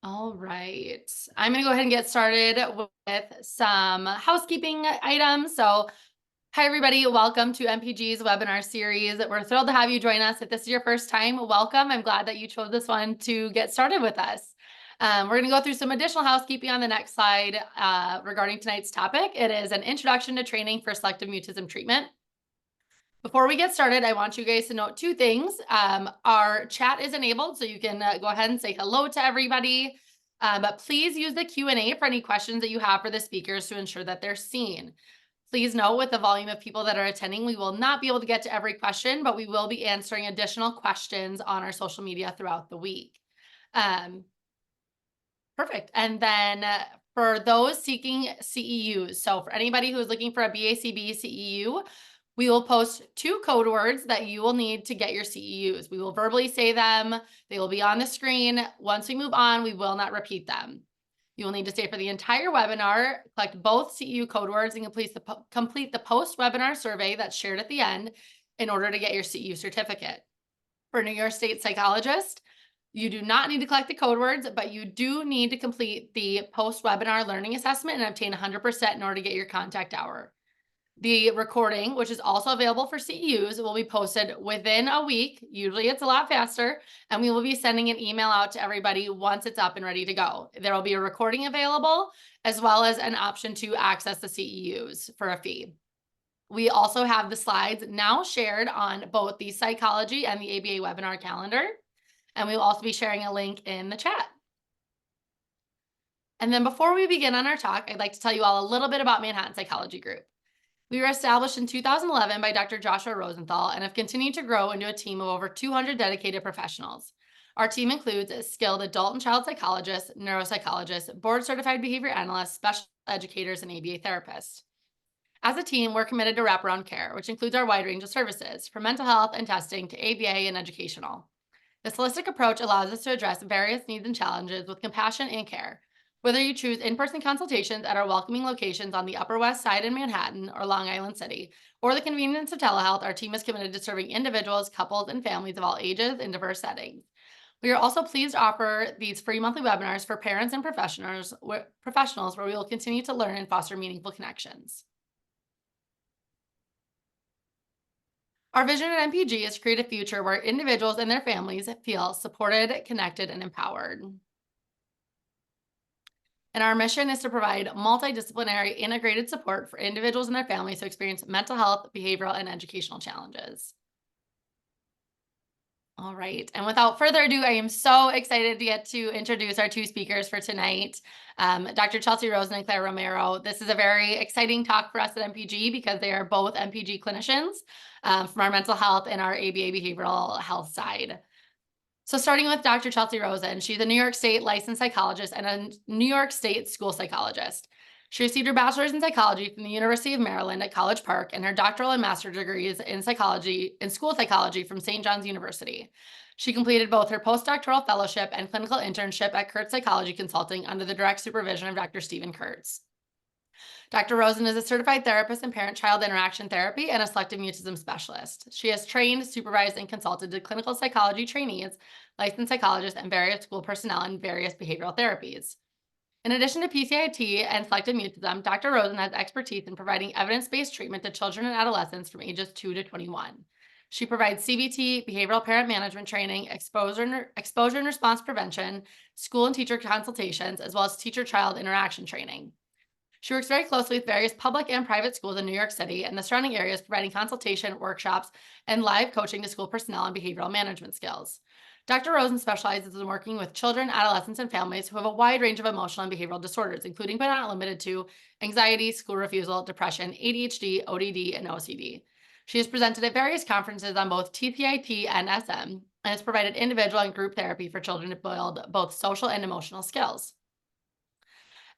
All right. I'm going to go ahead and get started with some housekeeping items. Hi, everybody. Welcome to MPG's webinar series. We're thrilled to have you join us. If this is your first time, welcome. I'm glad that you chose this one to get started with us. We're going to go through some additional housekeeping on the next slide regarding tonight's topic. It is an introduction to training for selective mutism treatment. Before we get started, I want you guys to note two things. Our chat is enabled, so you can go ahead and say hello to everybody. But please use the Q&A for any questions that you have for the speakers to ensure that they're seen. Please note, with the volume of people that are attending, we will not be able to get to every question, but we will be answering additional questions on our social media throughout the week. Perfect. And then for those seeking CEUs, so for anybody who is looking for a BACB CEU, we will post 2 code words that you will need to get your CEUs. We will verbally say them. They will be on the screen. Once we move on, we will not repeat them. You will need to stay for the entire webinar, collect both CEU code words, and complete the post-webinar survey that's shared at the end in order to get your CEU certificate. For New York State psychologist, you do not need to collect the code words, but you do need to complete the post-webinar learning assessment and obtain 100% in order to get your contact hour. The recording, which is also available for CEUs, will be posted within a week. Usually it's a lot faster, and we will be sending an email out to everybody once it's up and ready to go. There will be a recording available, as well as an option to access the CEUs for a fee. We also have the slides now shared on both the psychology and the ABA webinar calendar, and we will also be sharing a link in the chat. And then before we begin on our talk, I'd like to tell you all a little bit about Manhattan Psychology Group. We were established in 2011 by Dr. Joshua Rosenthal and have continued to grow into a team of over 200 dedicated professionals. Our team includes skilled adult and child psychologists, neuropsychologists, board-certified behavior analysts, special educators, and ABA therapists. As a team, we're committed to wraparound care, which includes our wide range of services, from mental health and testing to ABA and educational. This holistic approach allows us to address various needs and challenges with compassion and care. Whether you choose in-person consultations at our welcoming locations on the Upper West Side in Manhattan or Long Island City, or the convenience of telehealth, our team is committed to serving individuals, couples, and families of all ages in diverse settings. We are also pleased to offer these free monthly webinars for parents and professionals where we will continue to learn and foster meaningful connections. Our vision at MPG is to create a future where individuals and their families feel supported, connected, and empowered. And our mission is to provide multidisciplinary integrated support for individuals and their families who experience mental health, behavioral, and educational challenges. All right. And without further ado, I am so excited to get to introduce our 2 speakers for tonight, Dr. Chelsey Rosen and Clare Romero. This is a very exciting talk for us at MPG because they are both MPG clinicians from our mental health and our ABA behavioral health side. So starting with Dr. Chelsey Rosen, she's a New York State licensed psychologist and a New York State school psychologist. She received her bachelor's in psychology from the University of Maryland at College Park and her doctoral and master's degrees in school psychology from St. John's University. She completed both her postdoctoral fellowship and clinical internship at Kurtz Psychology Consulting under the direct supervision of Dr. Stephen Kurtz. Dr. Rosen is a certified therapist in parent-child interaction therapy and a selective mutism specialist. She has trained, supervised, and consulted to clinical psychology trainees, licensed psychologists, and various school personnel in various behavioral therapies. In addition to PCIT and selective mutism, Dr. Rosen has expertise in providing evidence-based treatment to children and adolescents from ages 2 to 21. She provides CBT, behavioral parent management training, exposure and response prevention, school and teacher consultations, as well as teacher-child interaction training. She works very closely with various public and private schools in New York City and the surrounding areas, providing consultation, workshops, and live coaching to school personnel on behavioral management skills. Dr. Rosen specializes in working with children, adolescents, and families who have a wide range of emotional and behavioral disorders, including but not limited to anxiety, school refusal, depression, ADHD, ODD, and OCD. She has presented at various conferences on both TPIT and SM, and has provided individual and group therapy for children to build both social and emotional skills.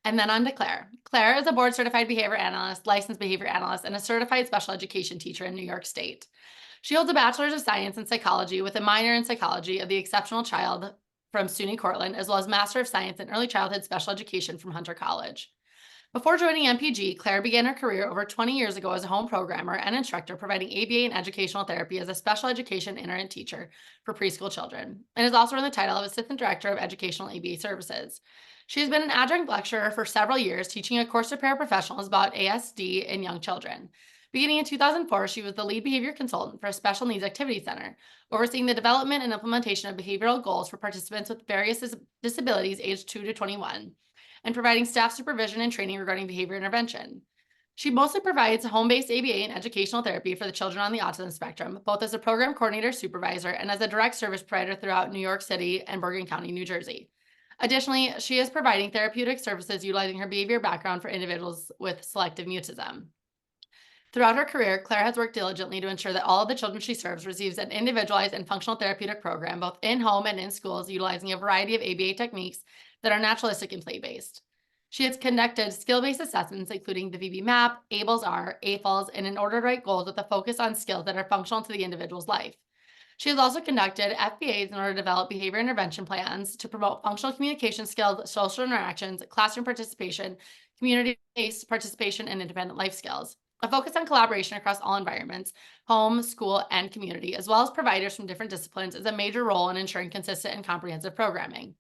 And then on to Clare. Clare is a board-certified behavior analyst, licensed behavior analyst, and a certified special education teacher in New York State. She holds a bachelor's of science in psychology with a minor in psychology of the exceptional child from SUNY Cortland, as well as Master of Science in early childhood special education from Hunter College. Before joining MPG, Claire began her career over 20 years ago as a home programmer and instructor, providing ABA and educational therapy as a special education itinerant teacher for preschool children, and is also in the title of Assistant Director of Educational ABA Services. She has been an adjunct lecturer for several years, teaching a course to paraprofessionals about ASD in young children. Beginning in 2004, she was the lead behavior consultant for a special needs activity center, overseeing the development and implementation of behavioral goals for participants with various disabilities aged 2 to 21, and providing staff supervision and training regarding behavior intervention. She mostly provides home-based ABA and educational therapy for the children on the autism spectrum, both as a program coordinator supervisor and as a direct service provider throughout New York City and Bergen County, New Jersey. Additionally, she is providing therapeutic services utilizing her behavior background for individuals with selective mutism. Throughout her career, Claire has worked diligently to ensure that all of the children she serves receives an individualized and functional therapeutic program, both in-home and in schools, utilizing a variety of ABA techniques that are naturalistic and play-based. She has conducted skill-based assessments, including the VB MAP, ABLS-R, AFLS, and in order to write goals with a focus on skills that are functional to the individual's life. She has also conducted FBAs in order to develop behavior intervention plans to promote functional communication skills, social interactions, classroom participation, community-based participation, and independent life skills. A focus on collaboration across all environments, home, school, and community, as well as providers from different disciplines, is a major role in ensuring consistent and comprehensive programming.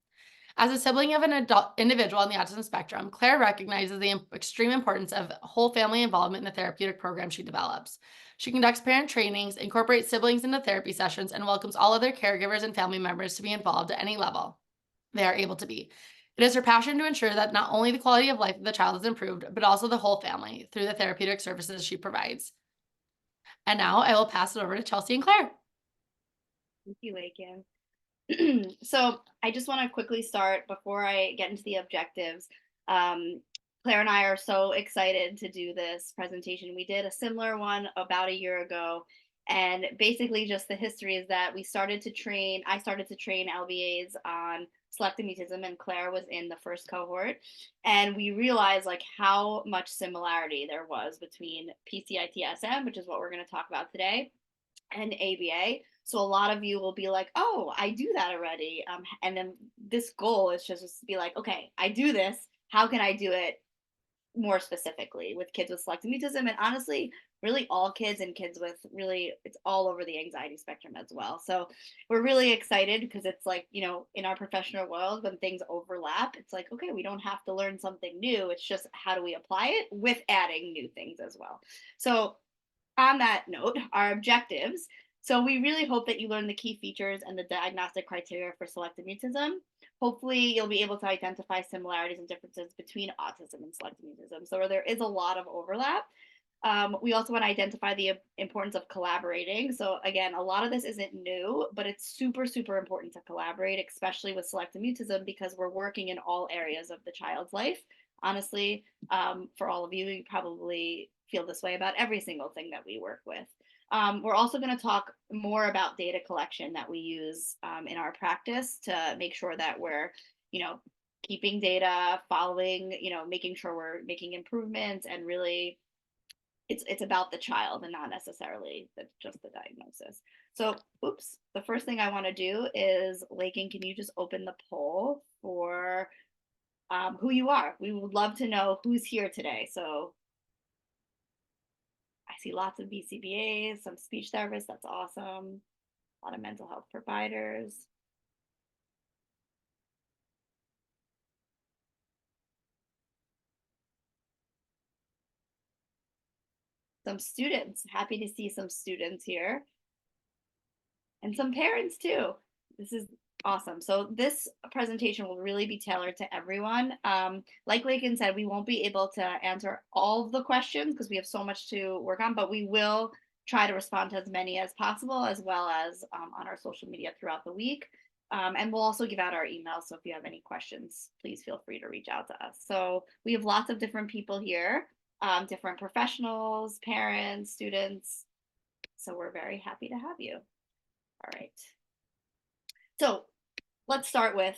As a sibling of an adult individual on the autism spectrum, Claire recognizes the extreme importance of whole family involvement in the therapeutic program she develops. She conducts parent trainings, incorporates siblings into therapy sessions, and welcomes all other caregivers and family members to be involved at any level they are able to be. It is her passion to ensure that not only the quality of life of the child is improved, but also the whole family through the therapeutic services she provides. And now I will pass it over to Chelsey and Claire. Thank you, Lakin. So I just want to quickly start before I get into the objectives. Claire and I are so excited to do this presentation. We did a similar one about a year ago. And basically just the history is that I started to train LBAs on selective mutism, and Claire was in the first cohort. And we realized like how much similarity there was between PCIT-SM, which is what we're going to talk about today, and ABA. So a lot of you will be like, oh, I do that already. And then this goal is just to be like, okay, I do this. How can I do it more specifically with kids with selective mutism? And honestly, really all kids and kids with really, it's all over the anxiety spectrum as well. So we're really excited because it's like, you know, in our professional world, when things overlap, it's like, okay, we don't have to learn something new. It's just how do we apply it with adding new things as well. So on that note, our objectives. So we really hope that you learn the key features and the diagnostic criteria for selective mutism. Hopefully you'll be able to identify similarities and differences between autism and selective mutism. So there is a lot of overlap. We also want to identify the importance of collaborating. So again, a lot of this isn't new, but it's super, super important to collaborate, especially with selective mutism, because we're working in all areas of the child's life. Honestly, for all of you, you probably feel this way about every single thing that we work with. We're also going to talk more about data collection that we use in our practice to make sure that we're, you know, keeping data, following, you know, making sure we're making improvements, and really it's about the child and not necessarily just the diagnosis. So, oops, the first thing I want to do is, Lakin, can you just open the poll for who you are? We would love to know who's here today. So I see lots of BCBAs, some speech therapists, that's awesome. A lot of mental health providers. Some students, happy to see some students here. And some parents too. This is awesome. So this presentation will really be tailored to everyone. Like Lakin said, we won't be able to answer all of the questions because we have so much to work on, but we will try to respond to as many as possible, as well as on our social media throughout the week. And we'll also give out our emails. So if you have any questions, please feel free to reach out to us. So we have lots of different people here, different professionals, parents, students. So we're very happy to have you. All right. So let's start with,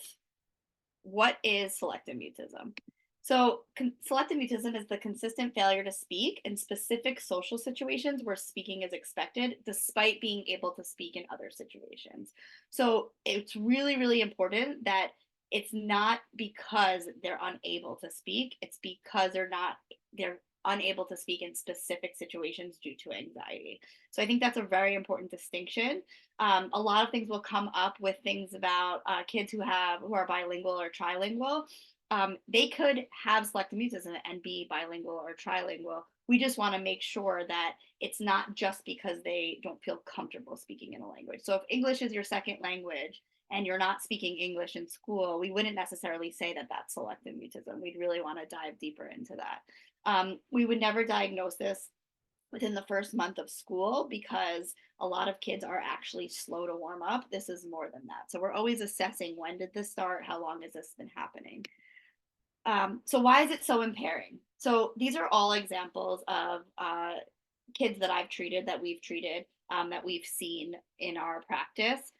what is selective mutism? So selective mutism is the consistent failure to speak in specific social situations where speaking is expected, despite being able to speak in other situations. So it's really, really important that it's not because they're unable to speak, it's because they're unable to speak in specific situations due to anxiety. So I think that's a very important distinction. A lot of things will come up with things about kids who are bilingual or trilingual. They could have selective mutism and be bilingual or trilingual. We just want to make sure that it's not just because they don't feel comfortable speaking in a language. So if English is your second language and you're not speaking English in school, we wouldn't necessarily say that that's selective mutism. We'd really want to dive deeper into that. We would never diagnose this within the first month of school because a lot of kids are actually slow to warm up. This is more than that. So we're always assessing, when did this start? How long has this been happening? So why is it so impairing? So these are all examples of kids that I've treated, that we've treated, that we've seen in our practice.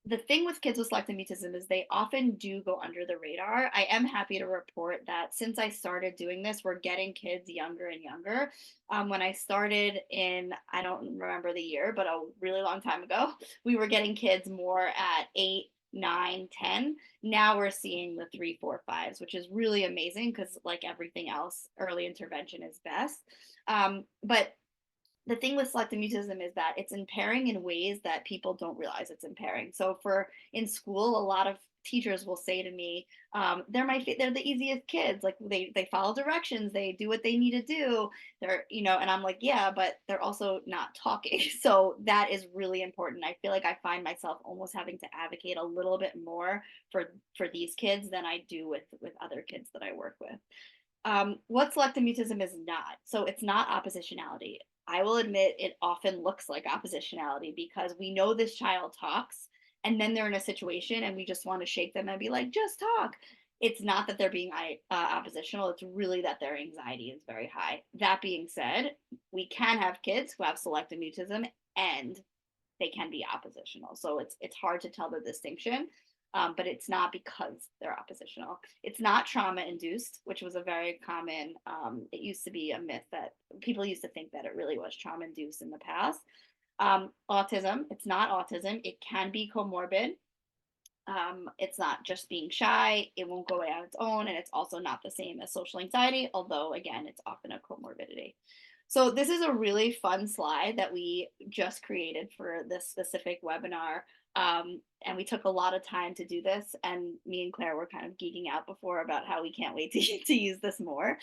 The thing with kids with selective mutism is they often do go under the radar. I am happy to report that since I started doing this, we're getting kids younger and younger. When I started in, I don't remember the year, but a really long time ago, we were getting kids more at 8, 9, 10. Now we're seeing the 3, 4, 5s, which is really amazing because, like everything else, early intervention is best. But the thing with selective mutism is that it's impairing in ways that people don't realize it's impairing. So in school, a lot of teachers will say to me, they're the easiest kids. Like they follow directions, they do what they need to do. And I'm like, yeah, but they're also not talking. So that is really important. I feel like I find myself almost having to advocate a little bit more for these kids than I do with other kids that I work with. What selective mutism is not. So it's not oppositionality. I will admit it often looks like oppositionality because we know this child talks and then they're in a situation and we just want to shake them and be like, just talk. It's not that they're being oppositional. It's really that their anxiety is very high. That being said, we can have kids who have selective mutism and they can be oppositional. So it's hard to tell the distinction. But it's not because they're oppositional. It's not trauma induced, which was a very common, it used to be a myth that people used to think that it really was trauma induced in the past. Autism, it's not autism. It can be comorbid. It's not just being shy. It won't go away on its own. And it's also not the same as social anxiety, although again, it's often a comorbidity. So this is a really fun slide that we just created for this specific webinar. And we took a lot of time to do this, and me and Claire were kind of geeking out before about how we can't wait to use this more,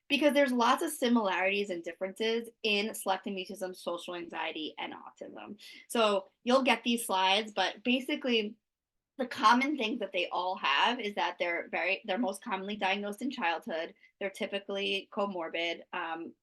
because there's lots of similarities and differences in selective mutism, social anxiety, and autism. So you'll get these slides, but basically the common things that they all have is that they're most commonly diagnosed in childhood. They're typically comorbid.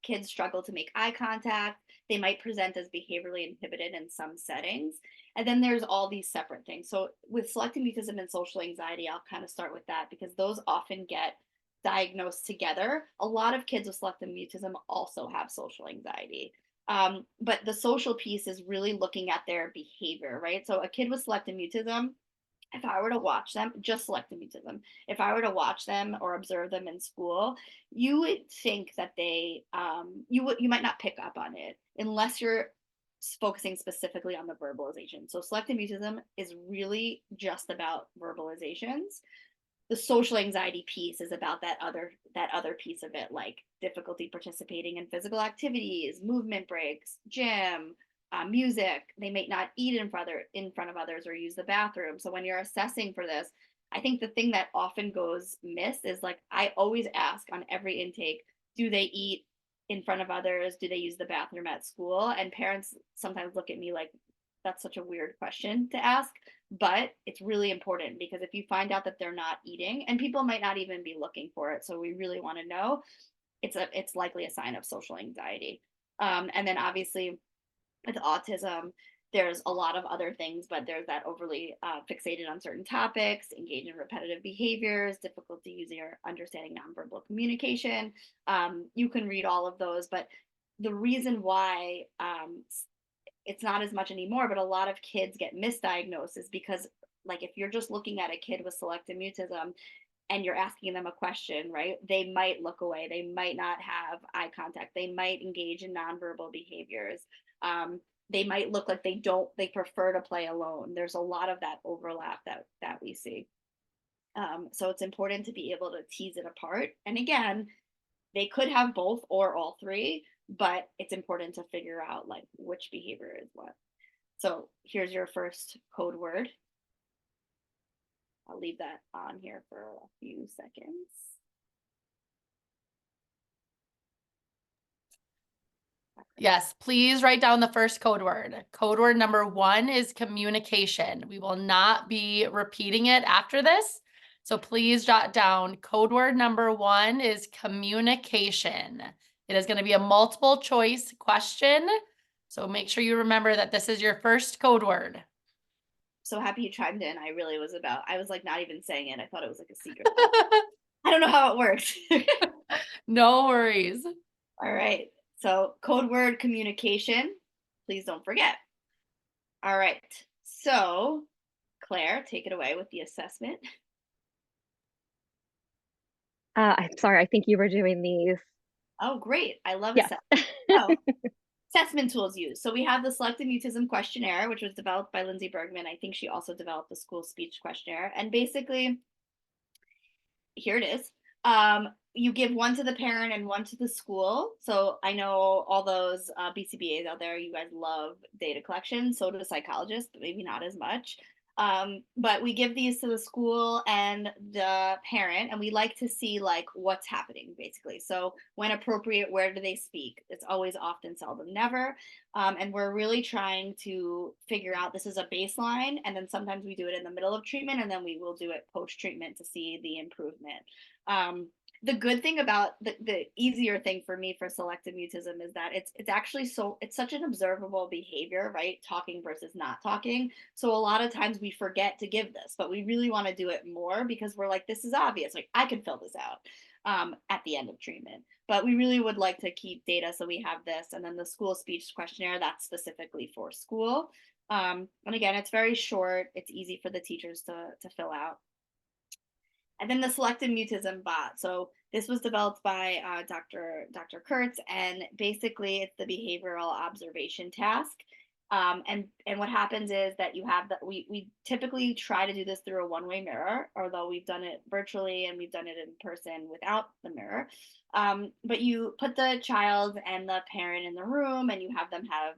Kids struggle to make eye contact. They might present as behaviorally inhibited in some settings. And then there's all these separate things. So with selective mutism and social anxiety, I'll kind of start with that because those often get diagnosed together. A lot of kids with selective mutism also have social anxiety. But the social piece is really looking at their behavior, right? So a kid with selective mutism, if I were to watch them, just selective mutism, if I were to watch them or observe them in school, you would think that you might not pick up on it unless you're focusing specifically on the verbalization. So selective mutism is really just about verbalizations. The social anxiety piece is about that other piece of it, like difficulty participating in physical activities, movement breaks, gym, music. They may not eat in front of others or use the bathroom. So when you're assessing for this, I think the thing that often goes missed is, like, I always ask on every intake, do they eat in front of others? Do they use the bathroom at school? And parents sometimes look at me like, that's such a weird question to ask, but it's really important because if you find out that they're not eating, and people might not even be looking for it, so we really want to know, it's likely a sign of social anxiety. And then obviously with autism, there's a lot of other things, but there's that overly fixated on certain topics, engage in repetitive behaviors, difficulty using or understanding nonverbal communication. You can read all of those, but the reason why it's not as much anymore, but a lot of kids get misdiagnosed is because, like, if you're just looking at a kid with selective mutism and you're asking them a question, right, they might look away, they might not have eye contact, they might engage in nonverbal behaviors, they might look like they prefer to play alone. There's a lot of that overlap that that we see. So it's important to be able to tease it apart. And again, they could have both or all three, but it's important to figure out like which behavior is what. So here's your first code word. I'll leave that on here for a few seconds. Yes, please write down the first code word. Code word number 1 is communication. We will not be repeating it after this. So please jot down code word number 1 is communication. It is going to be a multiple choice question. So make sure you remember that this is your first code word. So happy you chimed in. I was like not even saying it. I thought it was like a secret. I don't know how it works. No worries. All right. So code word communication. Please don't forget. All right. So Claire, take it away with the assessment. I'm sorry, I think you were doing these. Oh, great. I love Yes. assessment. So, assessment tools used. So we have the Selective Mutism questionnaire, which was developed by Lindsay Bergman. I think she also developed the school speech questionnaire. And basically, here it is. You give one to the parent and one to the school. So I know all those BCBAs out there, you guys love data collection. So do psychologists, but maybe not as much. But we give these to the school and the parent, and we like to see like what's happening basically. So when appropriate, where do they speak? It's always, often, seldom, never. And we're really trying to figure out, this is a baseline, and then sometimes we do it in the middle of treatment, and then we will do it post-treatment to see the improvement. The good thing about the easier thing for me for selective mutism is that it's actually it's such an observable behavior, right? Talking versus not talking. So a lot of times we forget to give this, but we really want to do it more because we're like, this is obvious. Like I could fill this out at the end of treatment, but we really would like to keep data. So we have this, and then the school speech questionnaire that's specifically for school. And again, it's very short. It's easy for the teachers to fill out. And then the selective mutism bot. So this was developed by Dr. Kurtz, and basically it's the behavioral observation task. And what happens is that you have that we typically try to do this through a one-way mirror, although we've done it virtually and we've done it in person without the mirror. But you put the child and the parent in the room, and you have them have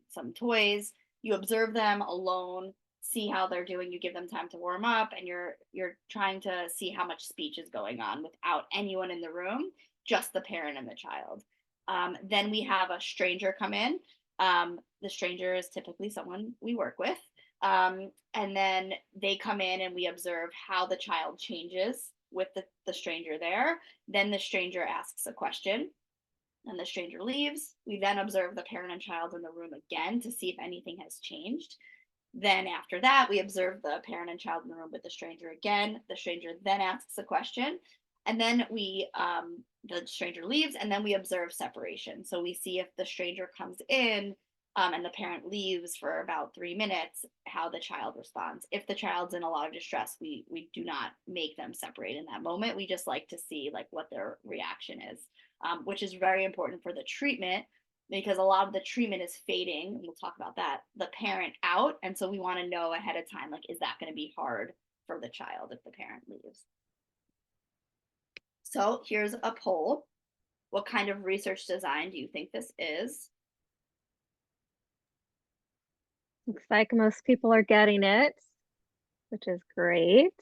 some toys. You observe them alone, see how they're doing. You give them time to warm up, and you're trying to see how much speech is going on without anyone in the room, just the parent and the child. Then we have a stranger come in. The stranger is typically someone we work with. And then they come in and we observe how the child changes with the stranger there. Then the stranger asks a question and the stranger leaves. We then observe the parent and child in the room again to see if anything has changed. Then after that, we observe the parent and child in the room with the stranger again. The stranger then asks a question, and then the stranger leaves, and then we observe separation. So we see if the stranger comes in and the parent leaves for about 3 minutes, how the child responds. If the child's in a lot of distress, we do not make them separate in that moment. We just like to see like what their reaction is, which is very important for the treatment, because a lot of the treatment is fading, and we'll talk about that, the parent out. And so we want to know ahead of time, like, is that going to be hard for the child if the parent leaves? So here's a poll. What kind of research design do you think this is? Looks like most people are getting it, which is great.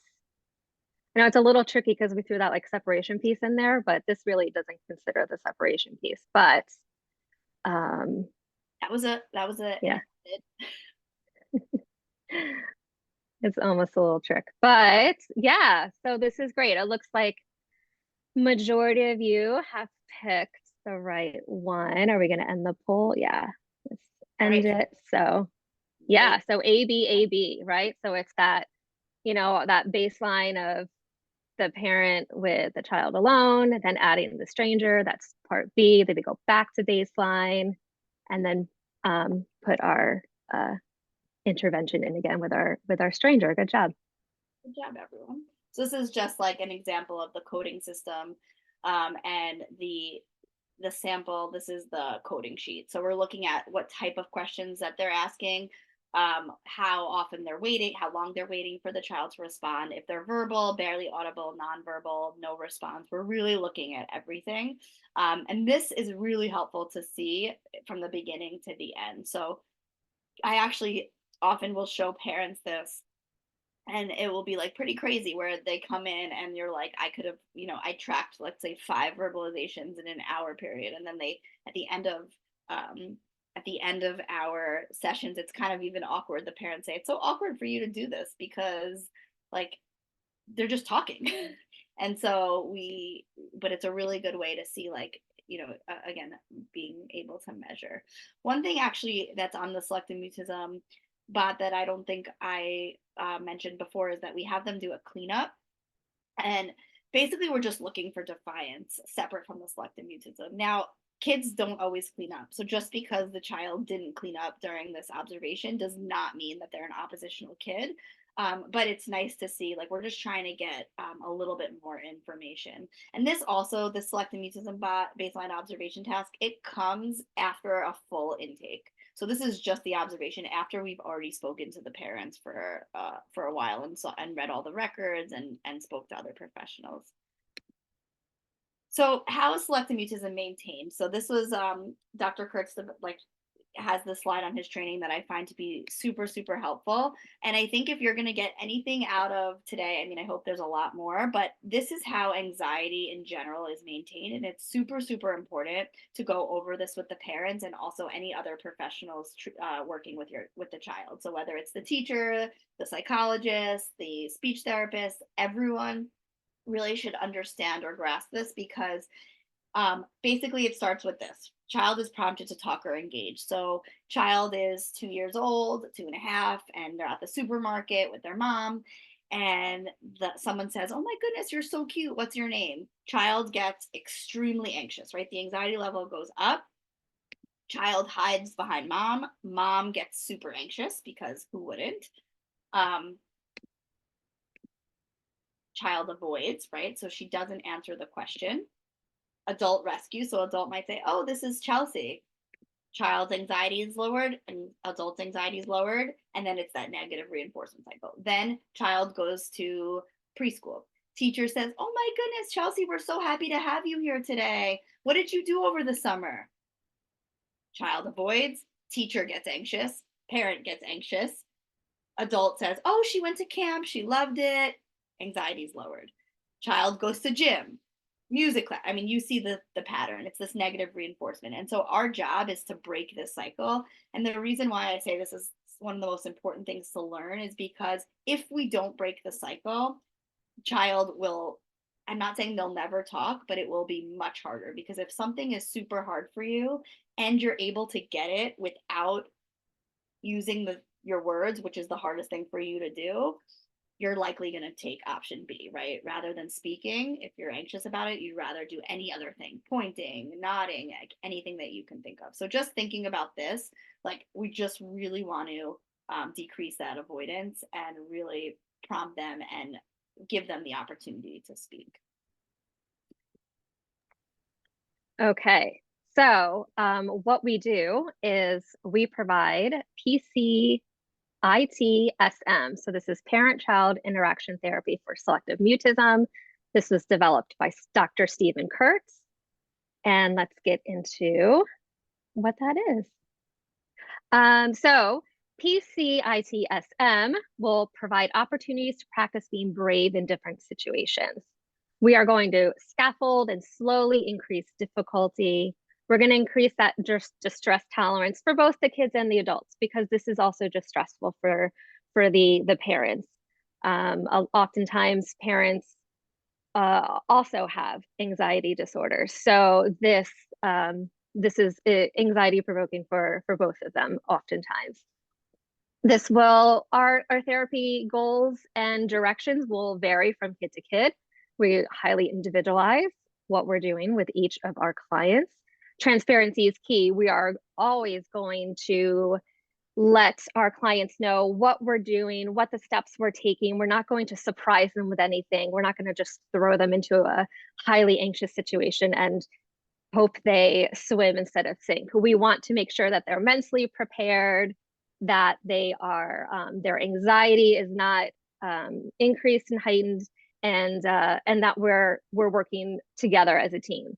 I know it's a little tricky because we threw that like separation piece in there, but this really doesn't consider the separation piece. But that was a yeah. It's almost a little trick, but yeah, so this is great. It looks like majority of you have picked the right one. Are we going to end the poll? Yeah, let's end it. So yeah, so A, right? So it's that, you know, that baseline of the parent with the child alone, then adding the stranger, that's part B. Then we go back to baseline, and then put our intervention in again with our stranger. Good job. Good job, everyone. So this is just like an example of the coding system, and the sample. This is the coding sheet. So we're looking at what type of questions that they're asking. how often they're waiting, how long they're waiting for the child to respond. If they're verbal, barely audible, nonverbal, no response, we're really looking at everything. And this is really helpful to see from the beginning to the end. So I actually often will show parents this, and it will be like pretty crazy where they come in and you're like, I could have, I tracked, let's say, 5 verbalizations in an hour period. And then they, at the end of our sessions, it's kind of even awkward. The parents say, it's so awkward for you to do this because like they're just talking. And so but it's a really good way to see, like, again, being able to measure. One thing actually that's on the Selective Mutism bot that I don't think I mentioned before is that we have them do a cleanup. And basically we're just looking for defiance separate from the Selective Mutism. Now, kids don't always clean up. So just because the child didn't clean up during this observation does not mean that they're an oppositional kid. But it's nice to see, like, we're just trying to get a little bit more information. And this also, the Selective Mutism bot baseline observation task, it comes after a full intake. So this is just the observation after we've already spoken to the parents for a while and read all the records and spoke to other professionals. So how is Selective Mutism maintained? So this was Dr. Kurtz, has this slide on his training that I find to be super, super helpful. And I think if you're going to get anything out of today, I mean, I hope there's a lot more, but this is how anxiety in general is maintained. And it's super, super important to go over this with the parents and also any other professionals working with the child. So whether it's the teacher, the psychologist, the speech therapist, everyone really should understand or grasp this, because basically it starts with this. Child is prompted to talk or engage. So child is 2 years old, 2.5, and they're at the supermarket with their mom, and someone says, oh my goodness, you're so cute, what's your name? Child gets extremely anxious, right? The anxiety level goes up. Child hides behind mom. Mom gets super anxious, because who wouldn't? Child avoids, right? So she doesn't answer the question. Adult rescue. So adult might say, oh, this is Chelsey. Child's anxiety is lowered and adult's anxiety is lowered. And then it's that negative reinforcement cycle. Then child goes to preschool. Teacher says, oh my goodness, Chelsey, we're so happy to have you here today. What did you do over the summer? Child avoids. Teacher gets anxious. Parent gets anxious. Adult says, oh, she went to camp. She loved it. Anxiety is lowered. Child goes to gym. Music class. I mean, you see the pattern. It's this negative reinforcement. And so our job is to break this cycle. And the reason why I say this is one of the most important things to learn is because if we don't break the cycle, child will, I'm not saying they'll never talk, but it will be much harder, because if something is super hard for you and you're able to get it without using your words, which is the hardest thing for you to do, you're likely going to take option B, right? Rather than speaking, if you're anxious about it, you'd rather do any other thing, pointing, nodding, like anything that you can think of. So just thinking about this, like, we just really want to decrease that avoidance and really prompt them and give them the opportunity to speak. Okay, so what we do is we provide PCIT SM. So this is parent-child interaction therapy for selective mutism. This was developed by Dr. Stephen Kurtz. And let's get into what that is. So PCIT SM will provide opportunities to practice being brave in different situations. We are going to scaffold and slowly increase difficulty. We're going to increase that distress tolerance for both the kids and the adults, because this is also just stressful for the parents. Oftentimes parents also have anxiety disorders. So this is anxiety provoking for both of them oftentimes. Our therapy goals and directions will vary from kid to kid. We highly individualize what we're doing with each of our clients. Transparency is key. We are always going to let our clients know what we're doing, what the steps we're taking. We're not going to surprise them with anything. We're not going to just throw them into a highly anxious situation and hope they swim instead of sink. We want to make sure that they're mentally prepared, that they are, their anxiety is not increased and heightened, and that we're working together as a team.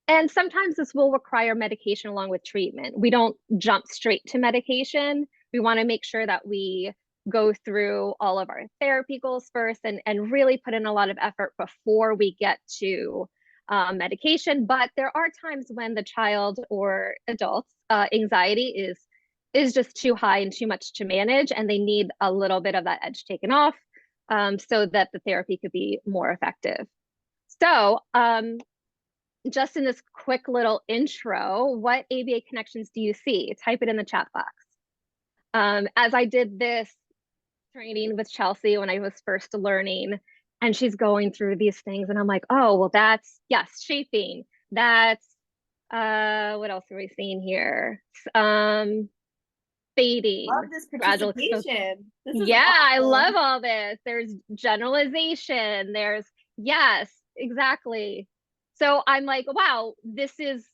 And sometimes this will require medication along with treatment. We don't jump straight to medication. We want to make sure that we go through all of our therapy goals first and really put in a lot of effort before we get to medication. But there are times when the child or adult's anxiety is just too high and too much to manage, and they need a little bit of that edge taken off so that the therapy could be more effective. So just in this quick little intro, what ABA connections do you see? Type it in the chat box. As I did this training with Chelsey when I was first learning, and she's going through these things, and I'm like, oh, well, that's, yes, shaping. That's, what else are we seeing here? Fading. Love this participation. This is yeah, awesome. I love all this. There's generalization. There's, yes, exactly. So I'm like, wow, this is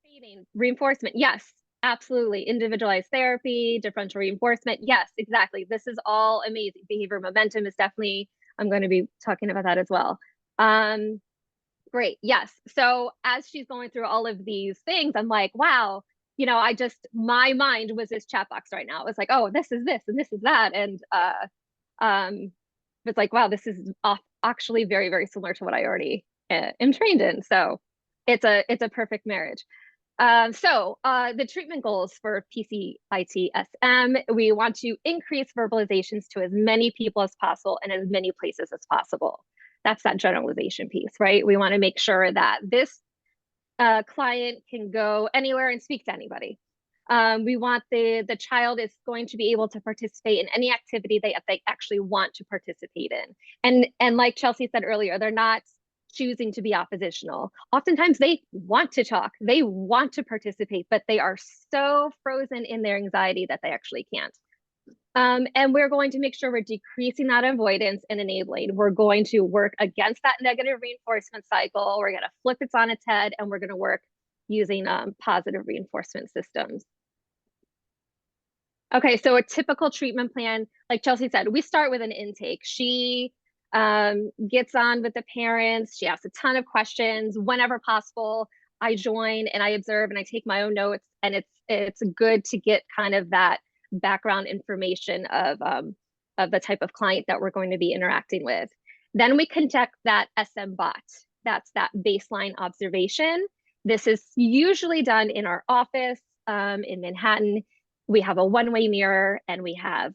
fading. Reinforcement. Yes, absolutely. Individualized therapy, differential reinforcement. Yes, exactly. This is all amazing. Behavior momentum is definitely, I'm going to be talking about that as well. Great. Yes. So as she's going through all of these things, I'm like, wow, you know, my mind was this chat box right now. It was like, oh, this is this and this is that. And it's like, wow, this is actually very, very similar to what I already am trained in. So it's a perfect marriage. So the treatment goals for PCIT SM, we want to increase verbalizations to as many people as possible and as many places as possible. That's that generalization piece, right? We want to make sure that this client can go anywhere and speak to anybody. We want the child is going to be able to participate in any activity they actually want to participate in. And like Chelsey said earlier, they're not choosing to be oppositional. Oftentimes they want to talk, they want to participate, but they are so frozen in their anxiety that they actually can't. And we're going to make sure we're decreasing that avoidance and enabling. We're going to work against that negative reinforcement cycle. We're going to flip it on its head, and we're going to work using positive reinforcement systems. Okay, so a typical treatment plan, like Chelsey said, we start with an intake. She gets on with the parents. She asks a ton of questions. Whenever possible, I join and I observe and I take my own notes. And it's good to get kind of that background information of the type of client that we're going to be interacting with. Then we conduct that SM bot. That's that baseline observation. This is usually done in our office in Manhattan. We have a one-way mirror and we have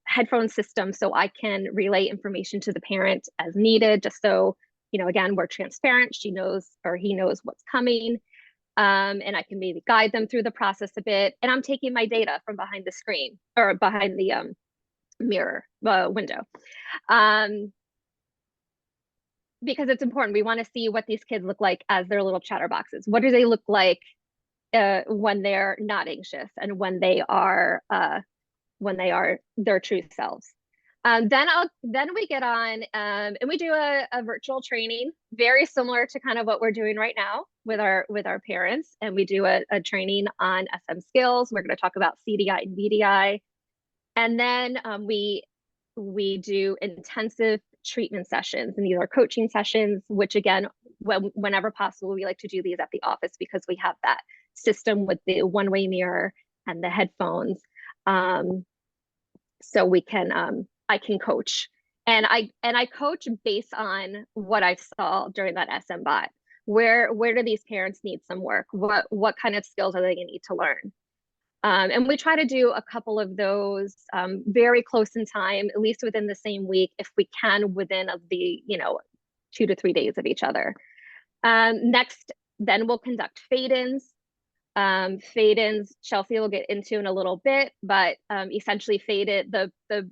headphone system, so I can relay information to the parent as needed, just so, you know, again, we're transparent. She knows or he knows what's coming. And I can maybe guide them through the process a bit. And I'm taking my data from behind the screen or behind the mirror window. Because it's important. We want to see what these kids look like as their little chatterboxes. What do they look like when they're not anxious and when they are their true selves? Then we get on and we do a virtual training, very similar to kind of what we're doing right now with our parents. And we do a training on SM skills. We're going to talk about CDI and BDI. And then we do intensive treatment sessions, and these are coaching sessions, which again, whenever possible, we like to do these at the office because we have that system with the one-way mirror and the headphones. So we can I can coach, and I coach based on what I saw during that SM bot. Where do these parents need some work? What kind of skills are they going to need to learn? And we try to do a couple of those very close in time, at least within the same week, if we can, within of the 2 to 3 days of each other. Next, then we'll conduct fade-ins. Fade-ins, Chelsey will get into in a little bit, but essentially the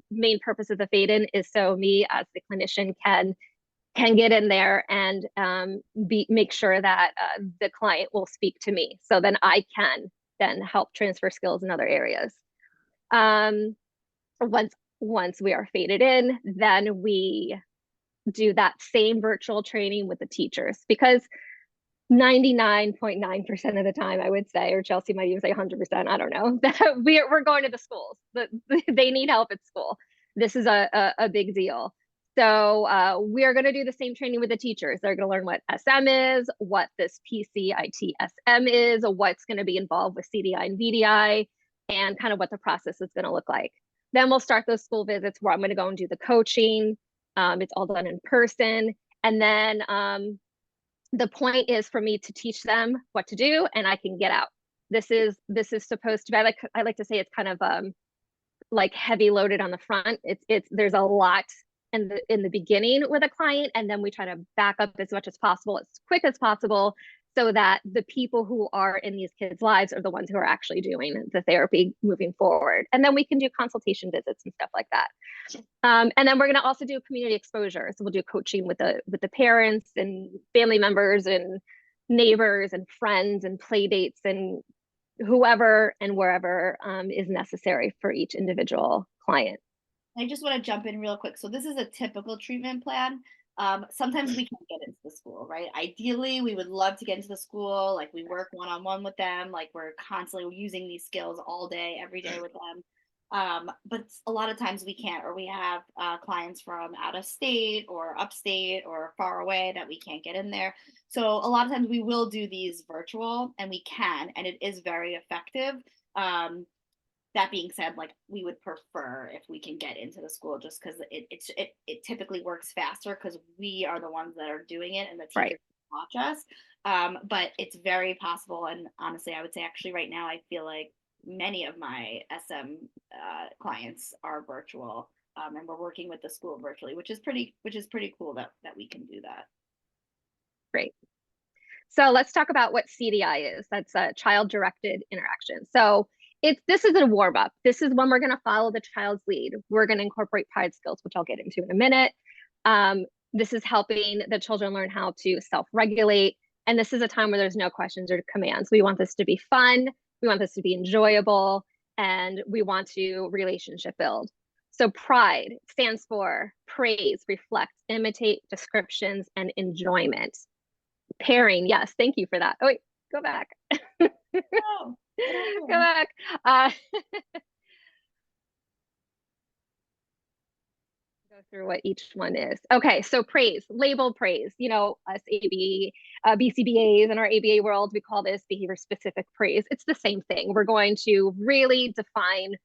main purpose of the fade-in is so me as the clinician can get in there and make sure that the client will speak to me, so then I can then help transfer skills in other areas. Once we are faded in, then we do that same virtual training with the teachers, because 99.9% of the time, I would say, or Chelsey might even say 100%, I don't know, that we're going to the schools. They need help at school. This is a big deal. So we are going to do the same training with the teachers. They're going to learn what SM is, what this PCIT SM is, what's going to be involved with CDI and VDI, and kind of what the process is going to look like. Then we'll start those school visits where I'm going to go and do the coaching. It's all done in person. And then the point is for me to teach them what to do, and I can get out. This is supposed to be, I like to say it's kind of like heavy loaded on the front. It's there's a lot in the beginning with a client, and then we try to back up as much as possible, as quick as possible, so that the people who are in these kids' lives are the ones who are actually doing the therapy moving forward. And then we can do consultation visits and stuff like that. And then we're going to also do community exposure. So we'll do coaching with the parents and family members and neighbors and friends and play dates and whoever and wherever is necessary for each individual client. I just want to jump in real quick. So this is a typical treatment plan. Sometimes we can't get into the school, right? Ideally, we would love to get into the school. Like we work one-on-one with them. Like we're constantly using these skills all day, every day with them. But a lot of times we can't, or we have clients from out of state or upstate or far away that we can't get in there. So a lot of times we will do these virtual, and we can, and it is very effective. That being said, like we would prefer if we can get into the school, just because it typically works faster because we are the ones that are doing it and the teachers watch us. But it's very possible, and honestly, I would say actually right now I feel like many of my SM clients are virtual, and we're working with the school virtually, which is pretty cool that we can do that. Great. So let's talk about what CDI is. That's a child-directed interaction. So this is a warm-up. This is when we're going to follow the child's lead. We're going to incorporate pride skills, which I'll get into in a minute. This is helping the children learn how to self-regulate. And this is a time where there's no questions or commands. We want this to be fun. We want this to be enjoyable. And we want to relationship build. So pride stands for praise, reflect, imitate, descriptions, and enjoyment. Pairing, yes, thank you for that. Oh, wait, go back. Oh, go back. Go through what each one is. Okay, so praise, labeled praise. You know, us BCBAs in our ABA world, we call this behavior specific praise. It's the same thing. We're going to really define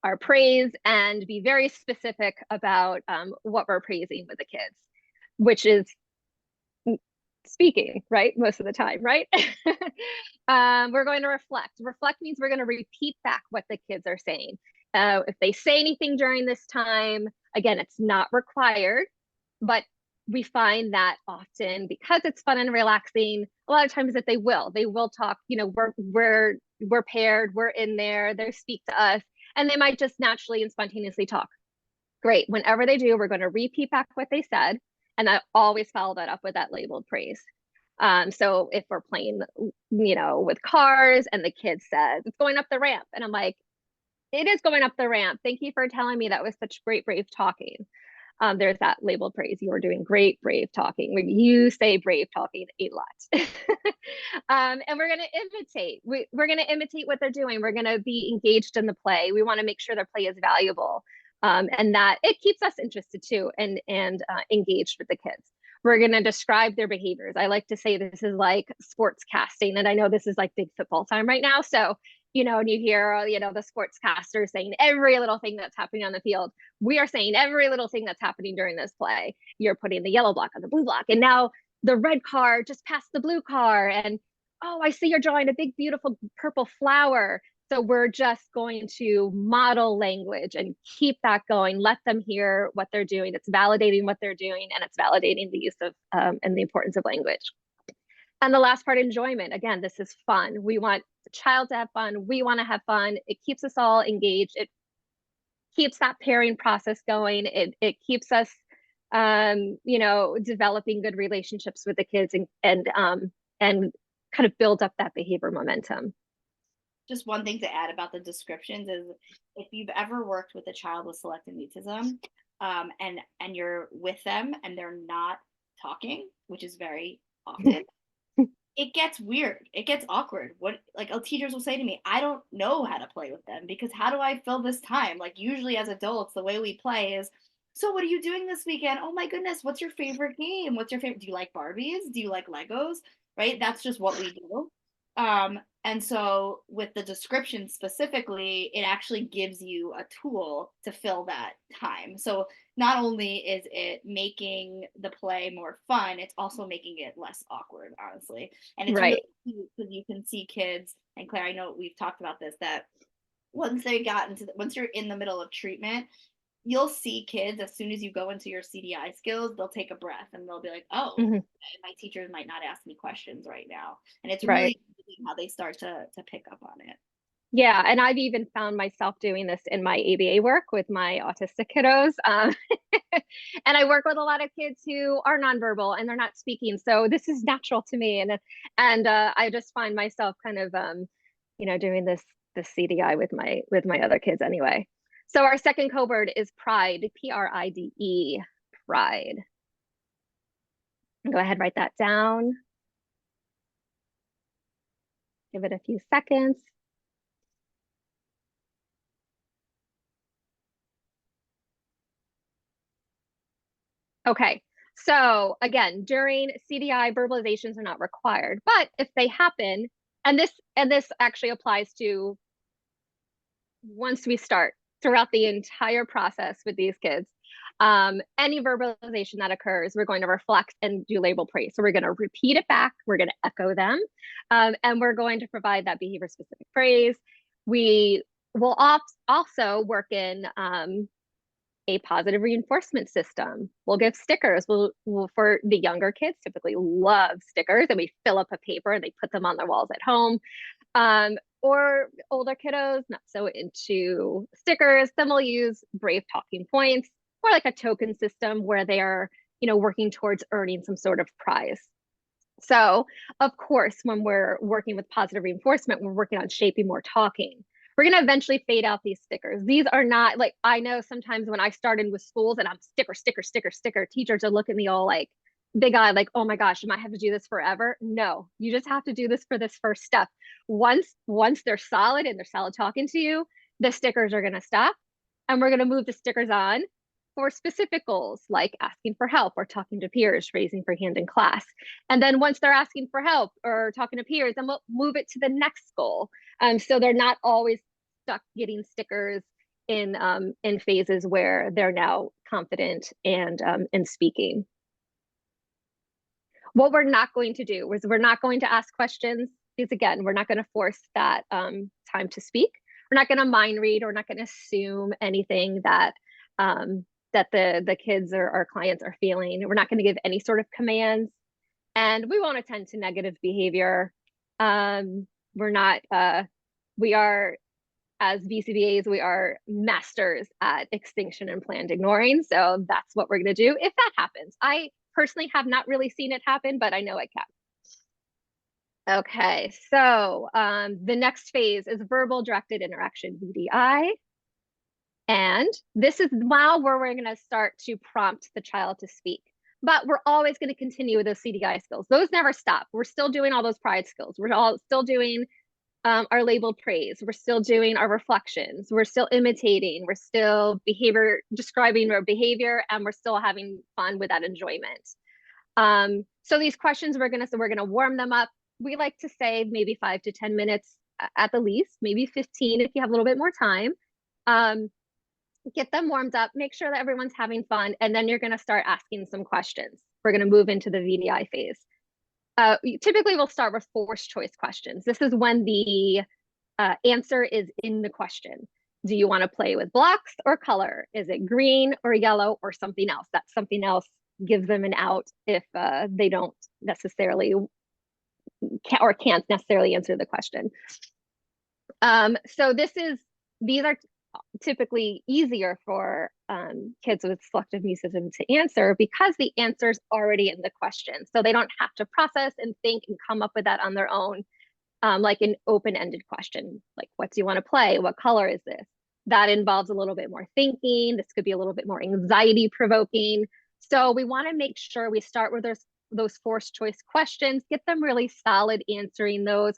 our praise and be very specific about what we're praising with the kids, which is speaking, right? Most of the time, right? We're going to reflect. Reflect means we're going to repeat back what the kids are saying. If they say anything during this time, again, it's not required, but we find that often because it's fun and relaxing, a lot of times that they will talk, you know, we're paired, we're in there, they speak to us, and they might just naturally and spontaneously talk. Great. Whenever they do, we're going to repeat back what they said. And I always follow that up with that labeled praise. So if we're playing, you know, with cars and the kid says, it's going up the ramp. And I'm like, it is going up the ramp. Thank you for telling me that was such great, brave talking. There's that labeled praise. You are doing great, brave talking. You say brave talking a lot. And we're going to imitate. We're going to imitate what they're doing. We're going to be engaged in the play. We want to make sure their play is valuable. And that it keeps us interested too and engaged with the kids. We're going to describe their behaviors. I like to say this is like sports casting, and I know this is like big football time right now. So, you know, and you hear, you know, the sportscaster saying every little thing that's happening on the field. We are saying every little thing that's happening during this play. You're putting the yellow block on the blue block, and now the red car just passed the blue car, and oh, I see you're drawing a big, beautiful purple flower. So we're just going to model language and keep that going. Let them hear what they're doing. It's validating what they're doing, and it's validating the use of and the importance of language. And the last part, enjoyment. Again, this is fun. We want the child to have fun. We want to have fun. It keeps us all engaged. It keeps that pairing process going. It keeps us, you know, developing good relationships with the kids and kind of build up that behavior momentum. Just one thing to add about the descriptions is if you've ever worked with a child with selective mutism, and you're with them and they're not talking, which is very often, it gets weird. It gets awkward. What, like, teachers will say to me, I don't know how to play with them because how do I fill this time? Like, usually as adults, the way we play is, so what are you doing this weekend? Oh my goodness, what's your favorite game? What's your favorite? Do you like Barbies? Do you like Legos? Right? That's just what we do. And so with the description specifically, it actually gives you a tool to fill that time. So not only is it making the play more fun, it's also making it less awkward, honestly. And it's really Right. cute because you can see kids, and Claire, I know we've talked about this, that once they got into once you're in the middle of treatment, you'll see kids as soon as you go into your CDI skills, they'll take a breath and they'll be like, oh, Mhm. my teachers might not ask me questions right now. And it's Right. really how they start to pick up on it. Yeah, and I've even found myself doing this in my ABA work with my autistic kiddos. And I work with a lot of kids who are nonverbal and they're not speaking. So this is natural to me. And I just find myself kind of doing this CDI with my other kids anyway. So our second code word is pride, Pride, pride. Go ahead, write that down. Give it a few seconds. Okay, so again, during CDI, verbalizations are not required, but if they happen, and this actually applies to once we start throughout the entire process with these kids, any verbalization that occurs, we're going to reflect and do label praise. So we're going to repeat it back, we're going to echo them, and we're going to provide that behavior specific phrase. We will also work in a positive reinforcement system. We'll give stickers. We'll for the younger kids, typically love stickers, and we fill up a paper and they put them on their walls at home. Or older kiddos, not so into stickers, then we'll use brave talking points or like a token system where they are, working towards earning some sort of prize. So, of course, when we're working with positive reinforcement, we're working on shaping more talking. We're going to eventually fade out these stickers. These are not like, I know sometimes when I started with schools and I'm sticker, sticker, sticker, sticker, teachers are looking at me all like big eye, like, oh my gosh, am I have to do this forever? No, you just have to do this for this first step. Once they're solid and they're solid talking to you, the stickers are going to stop and we're going to move the stickers on for specific goals like asking for help or talking to peers, raising for hand in class. And then once they're asking for help or talking to peers, then we'll move it to the next goal. So they're not always stuck getting stickers in phases where they're now confident and speaking. What we're not going to do is we're not going to ask questions. Because again, we're not going to force that time to speak. We're not going to mind read. We're not going to assume anything that that the kids or our clients are feeling. We're not going to give any sort of commands, and we won't attend to negative behavior. We're not. We are, as BCBAs, we are masters at extinction and planned ignoring. So that's what we're going to do if that happens. I personally have not really seen it happen, but I know it can. Okay, so the next phase is verbal directed interaction, VDI. And this is now where we're going to start to prompt the child to speak. But we're always going to continue with those CDI skills. Those never stop. We're still doing all those pride skills. We're all still doing our labeled praise. We're still doing our reflections. We're still imitating. We're still describing our behavior, and we're still having fun with that enjoyment. So these questions we're gonna warm them up. We like to say maybe 5 to 10 minutes at the least, maybe 15 if you have a little bit more time. Get them warmed up, make sure that everyone's having fun, and then you're going to start asking some questions. We're going to move into the VDI phase. Typically, we'll start with forced choice questions. This is when the answer is in the question. Do you want to play with blocks or color? Is it green or yellow or something else? That something else gives them an out if they don't necessarily can't necessarily answer the question. So these are typically easier for kids with selective mutism to answer because the answer is already in the question. So they don't have to process and think and come up with that on their own, like an open-ended question, like what do you want to play? What color is this? That involves a little bit more thinking. This could be a little bit more anxiety provoking. So we want to make sure we start with those forced choice questions, get them really solid answering those.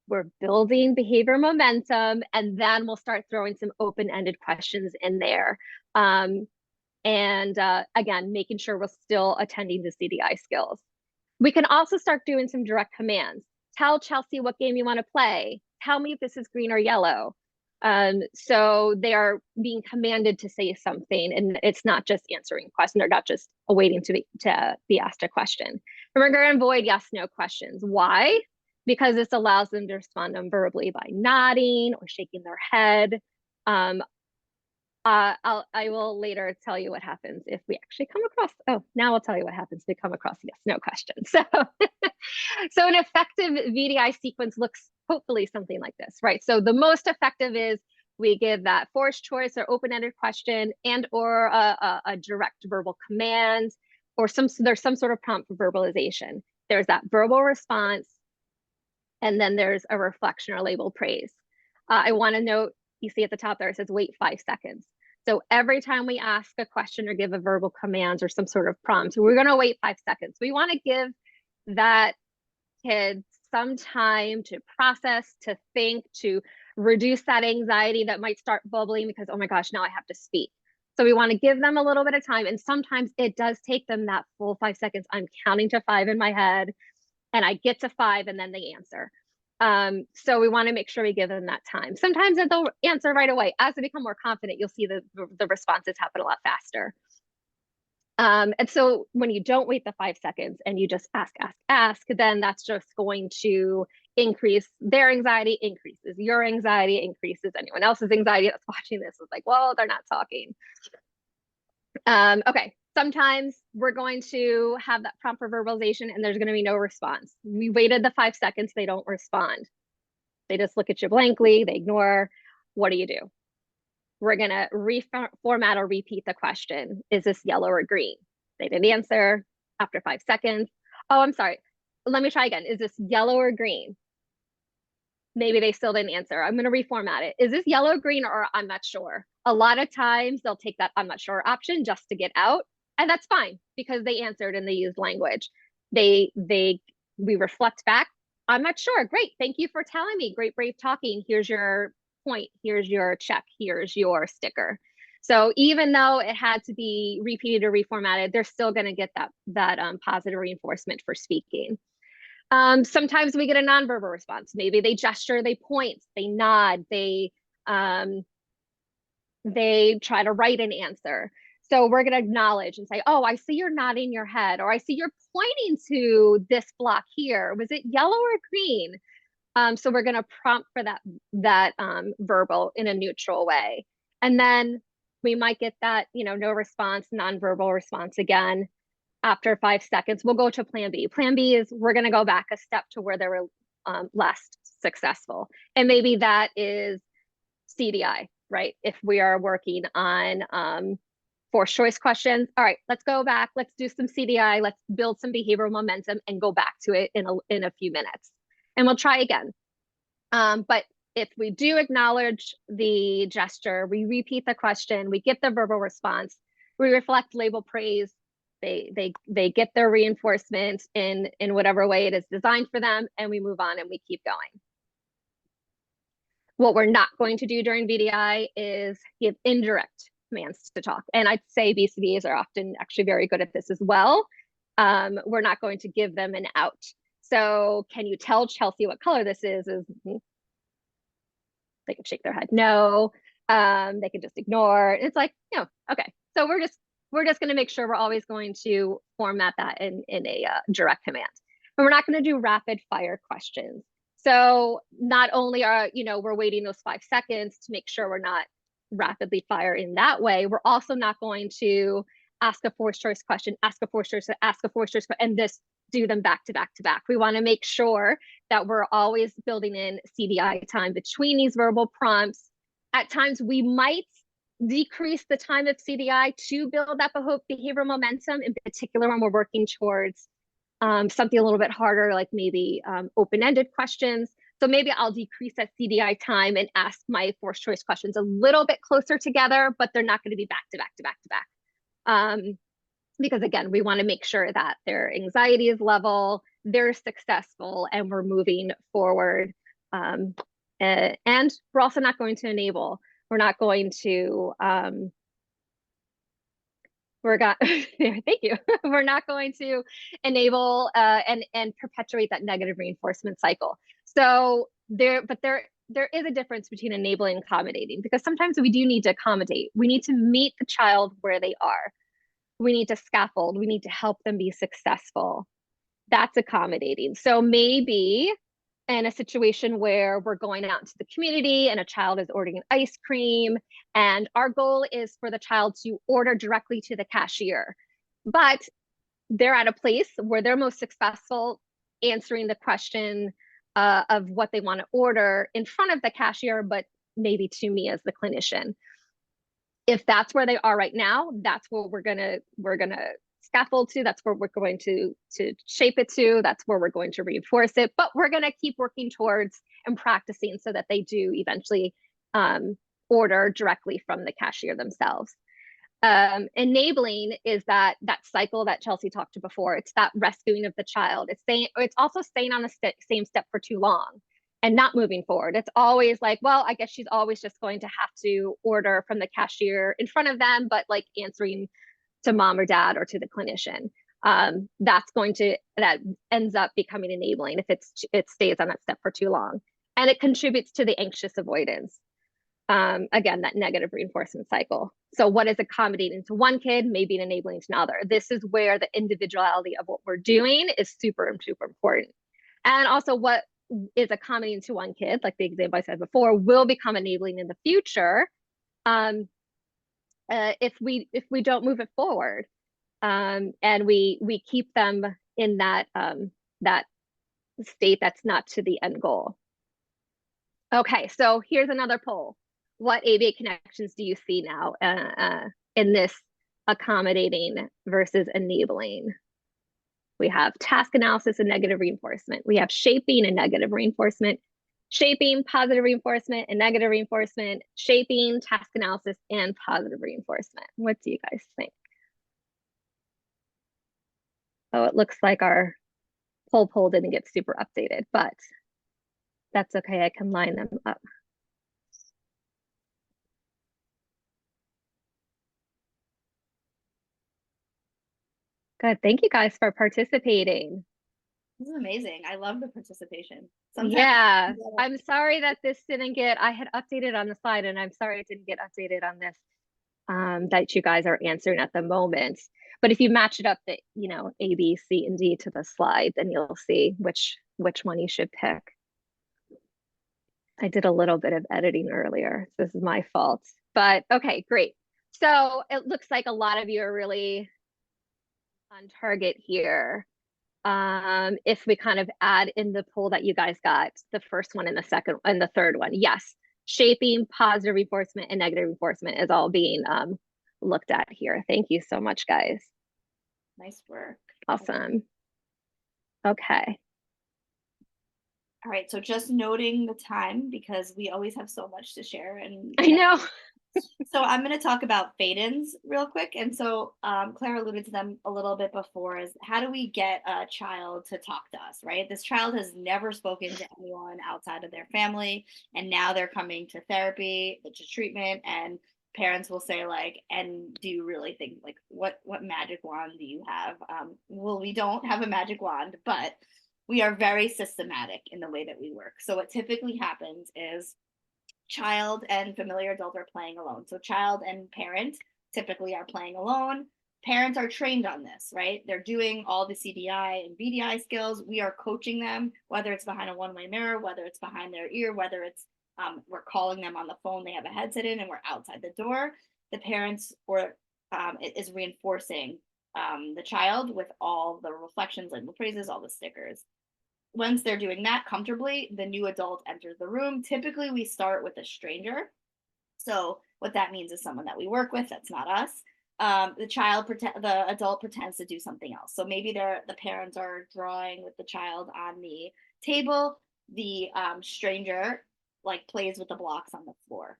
We're building behavior momentum, and then we'll start throwing some open-ended questions in there. Again, making sure we're still attending to CDI skills. We can also start doing some direct commands. Tell Chelsey what game you want to play. Tell me if this is green or yellow. So they are being commanded to say something, and it's not just answering questions. They're not just waiting to be asked a question. And we're going to avoid yes/no questions. Why? Because this allows them to respond non-verbally by nodding or shaking their head. I will later tell you what happens if we actually come across, now I'll tell you what happens if we come across yes/no questions. So an effective VDI sequence looks hopefully something like this, right? So the most effective is we give that forced choice or open-ended question and or a direct verbal command, or there's some sort of prompt for verbalization. There's that verbal response, and then there's a reflection or label praise. I want to note, you see at the top there, it says wait 5 seconds. So every time we ask a question or give a verbal command or some sort of prompt, we're going to wait 5 seconds. We want to give that kid some time to process, to think, to reduce that anxiety that might start bubbling because, oh my gosh, now I have to speak. So we want to give them a little bit of time. And sometimes it does take them that full 5 seconds. I'm counting to 5 in my head, and I get to 5 and then they answer. So we want to make sure we give them that time. Sometimes they'll answer right away. As they become more confident, you'll see the responses happen a lot faster. And so when you don't wait the 5 seconds and you just ask, then that's just going to increase their anxiety, increases your anxiety, increases anyone else's anxiety that's watching this. It's like, well, they're not talking. Okay. Sometimes we're going to have that prompt for verbalization and there's going to be no response. We waited the 5 seconds, they don't respond. They just look at you blankly, they ignore. What do you do? We're going to reformat or repeat the question. Is this yellow or green? They didn't answer after 5 seconds. Oh, I'm sorry. Let me try again. Is this yellow or green? Maybe they still didn't answer. I'm going to reformat it. Is this yellow, green, or I'm not sure? A lot of times they'll take that I'm not sure option just to get out. And that's fine because they answered and they used language. We reflect back. I'm not sure. Great. Thank you for telling me. Great, brave talking. Here's your point. Here's your check. Here's your sticker. So even though it had to be repeated or reformatted, they're still going to get that positive reinforcement for speaking. Sometimes we get a nonverbal response. Maybe they gesture, they point, they nod, they try to write an answer. So we're going to acknowledge and say, oh, I see you're nodding your head, or I see you're pointing to this block here. Was it yellow or green? So we're going to prompt for that verbal in a neutral way. And then we might get that, no response, nonverbal response again. After 5 seconds, we'll go to plan B. Plan B is we're going to go back a step to where they were last successful. And maybe that is CDI, right? If we are working on forced choice questions, all right, let's go back. Let's do some CDI. Let's build some behavioral momentum and go back to it in a few minutes. And we'll try again. But if we do acknowledge the gesture, we repeat the question, we get the verbal response, we reflect, label, praise, they get their reinforcement in whatever way it is designed for them, and we move on and we keep going. What we're not going to do during VDI is give indirect commands to talk. And I'd say BCBAs are often actually very good at this as well. We're not going to give them an out. So can you tell Chelsey what color this is? They can shake their head no. They can just ignore. It's like, okay. So we're just going to make sure we're always going to format that in a direct command. And we're not going to do rapid fire questions. So not only are, we're waiting those 5 seconds to make sure we're not rapidly fire in that way, we're also not going to ask a forced choice question, ask a forced choice, ask a forced choice, and just do them back to back to back. We want to make sure that we're always building in CDI time between these verbal prompts. At times we might decrease the time of CDI to build that behavioral momentum, in particular when we're working towards something a little bit harder, like maybe open-ended questions. So maybe I'll decrease that CDI time and ask my forced choice questions a little bit closer together, but they're not going to be back to back to back to back. because again, we want to make sure that their anxiety is level, they're successful, and we're moving forward. And we're also not going to enable. We're not going to thank you. We're not going to enable and perpetuate that negative reinforcement cycle. So there is a difference between enabling and accommodating, because sometimes we do need to accommodate. We need to meet the child where they are. We need to scaffold. We need to help them be successful. That's accommodating. So maybe in a situation where we're going out into the community and a child is ordering an ice cream, and our goal is for the child to order directly to the cashier, but they're at a place where they're most successful answering the question of what they want to order in front of the cashier, but maybe to me as the clinician. If that's where they are right now, that's what we're gonna scaffold to. That's where we're going to shape it to. That's where we're going to reinforce it. But we're gonna keep working towards and practicing so that they do eventually order directly from the cashier themselves. Enabling is that cycle that Chelsey talked to before. It's that rescuing of the child. It's also staying on the same step for too long and not moving forward. It's always like, well, I guess she's always just going to have to order from the cashier in front of them, but like answering to mom or dad or to the clinician. That ends up becoming enabling if it stays on that step for too long. And it contributes to the anxious avoidance. Again, that negative reinforcement cycle. So what is accommodating to one kid may be enabling to another. This is where the individuality of what we're doing is super, super important. And also what is accommodating to one kid, like the example I said before, will become enabling in the future if we don't move it forward, and we keep them in that state that's not to the end goal. Okay, so here's another poll. What ABA connections do you see now in this accommodating versus enabling? We have task analysis and negative reinforcement. We have shaping and negative reinforcement, shaping, positive reinforcement, and negative reinforcement, shaping, task analysis, and positive reinforcement. What do you guys think? Oh, it looks like our poll didn't get super updated, but that's okay. I can line them up. Good. Thank you guys for participating. This is amazing. I love the participation. Yeah, I'm sorry that this didn't get, I had updated on the slide, and I'm sorry it didn't get updated on this, that you guys are answering at the moment. But if you match it up, the A, B, C, and D to the slide, then you'll see which one you should pick. I did a little bit of editing earlier. So this is my fault. But okay, great. So it looks like a lot of you are really on target here. If we kind of add in the poll that you guys got, the first one and the second and the third one, yes, shaping, positive reinforcement, and negative reinforcement is all being looked at here. Thank you so much, guys. Nice work. Awesome. Okay. All right, so just noting the time because we always have so much to share. And I know. So I'm going to talk about fade-ins real quick. And so Claire alluded to them a little bit before, is how do we get a child to talk to us, right? This child has never spoken to anyone outside of their family, and now they're coming to therapy, to treatment, and parents will say like, and do you really think, like, what magic wand do you have? Well, we don't have a magic wand, but we are very systematic in the way that we work. So what typically happens is child and familiar adult are playing alone. So child and parent typically are playing alone. Parents are trained on this, right? They're doing all the CDI and BDI skills. We are coaching them, whether it's behind a one-way mirror, whether it's behind their ear, whether it's we're calling them on the phone, they have a headset in and we're outside the door. The parents is reinforcing the child with all the reflections and the praises, all the stickers. Once they're doing that comfortably, the new adult enters the room. Typically, we start with a stranger. So what that means is someone that we work with, that's not us. The adult pretends to do something else. So maybe the parents are drawing with the child on the table. The stranger like plays with the blocks on the floor.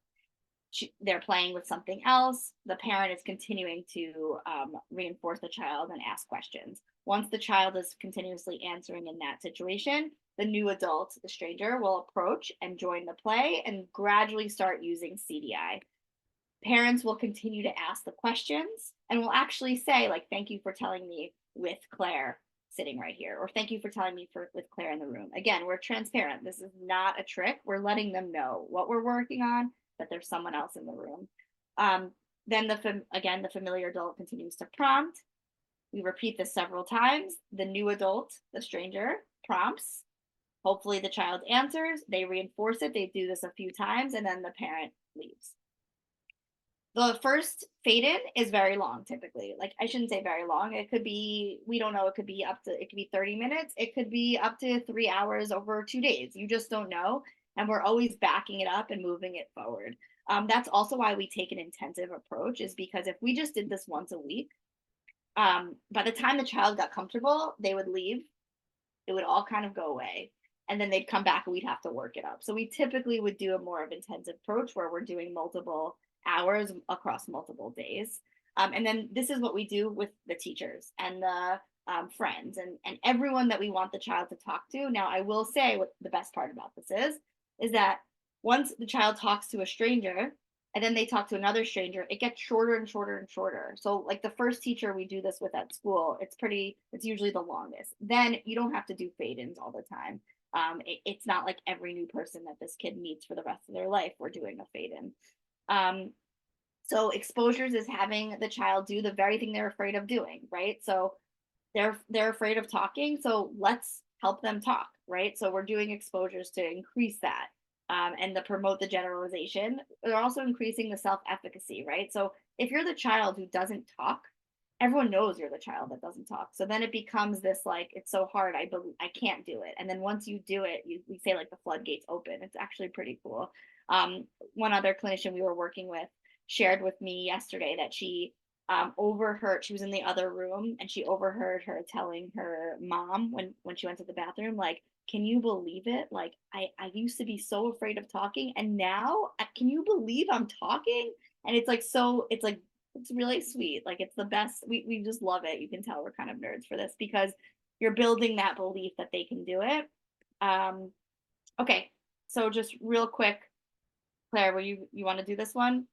they're playing with something else. The parent is continuing to reinforce the child and ask questions. Once the child is continuously answering in that situation, the new adult, the stranger, will approach and join the play and gradually start using CDI. Parents will continue to ask the questions and will actually say, like, thank you for telling me with Claire sitting right here, or thank you for telling me with Claire in the room. Again, we're transparent. This is not a trick. We're letting them know what we're working on, that there's someone else in the room. Then the familiar adult continues to prompt. We repeat this several times. The new adult, the stranger, prompts. Hopefully the child answers. They reinforce it. They do this a few times, and then the parent leaves. The first fade-in is very long, typically. Like, I shouldn't say very long. It could be, we don't know, it could be 30 minutes. It could be up to 3 hours over 2 days. You just don't know. And we're always backing it up and moving it forward. That's also why we take an intensive approach, is because if we just did this once a week, by the time the child got comfortable, they would leave. It would all kind of go away. And then they'd come back and we'd have to work it up. So we typically would do a more of intensive approach where we're doing multiple hours across multiple days. And then this is what we do with the teachers and the friends and everyone that we want the child to talk to. Now, I will say what the best part about this is that once the child talks to a stranger and then they talk to another stranger, it gets shorter and shorter and shorter. So like the first teacher we do this with at school, it's usually the longest. Then you don't have to do fade-ins all the time. It's not like every new person that this kid meets for the rest of their life, we're doing a fade-in. So exposures is having the child do the very thing they're afraid of doing, right? So they're afraid of talking, so let's help them talk, right? So we're doing exposures to increase that and to promote the generalization. They're also increasing the self-efficacy, right? So if you're the child who doesn't talk, everyone knows you're the child that doesn't talk. So then it becomes this like, it's so hard, I can't do it. And then once you do it, we say like the floodgates open. It's actually pretty cool. One other clinician we were working with shared with me yesterday that she overheard, she was in the other room and she overheard her telling her mom when she went to the bathroom, like, can you believe it? Like, I used to be so afraid of talking, and now can you believe I'm talking? And it's like, it's really sweet. Like, it's the best. We just love it. You can tell we're kind of nerds for this because you're building that belief that they can do it. Okay, so just real quick, Claire, you want to do this one?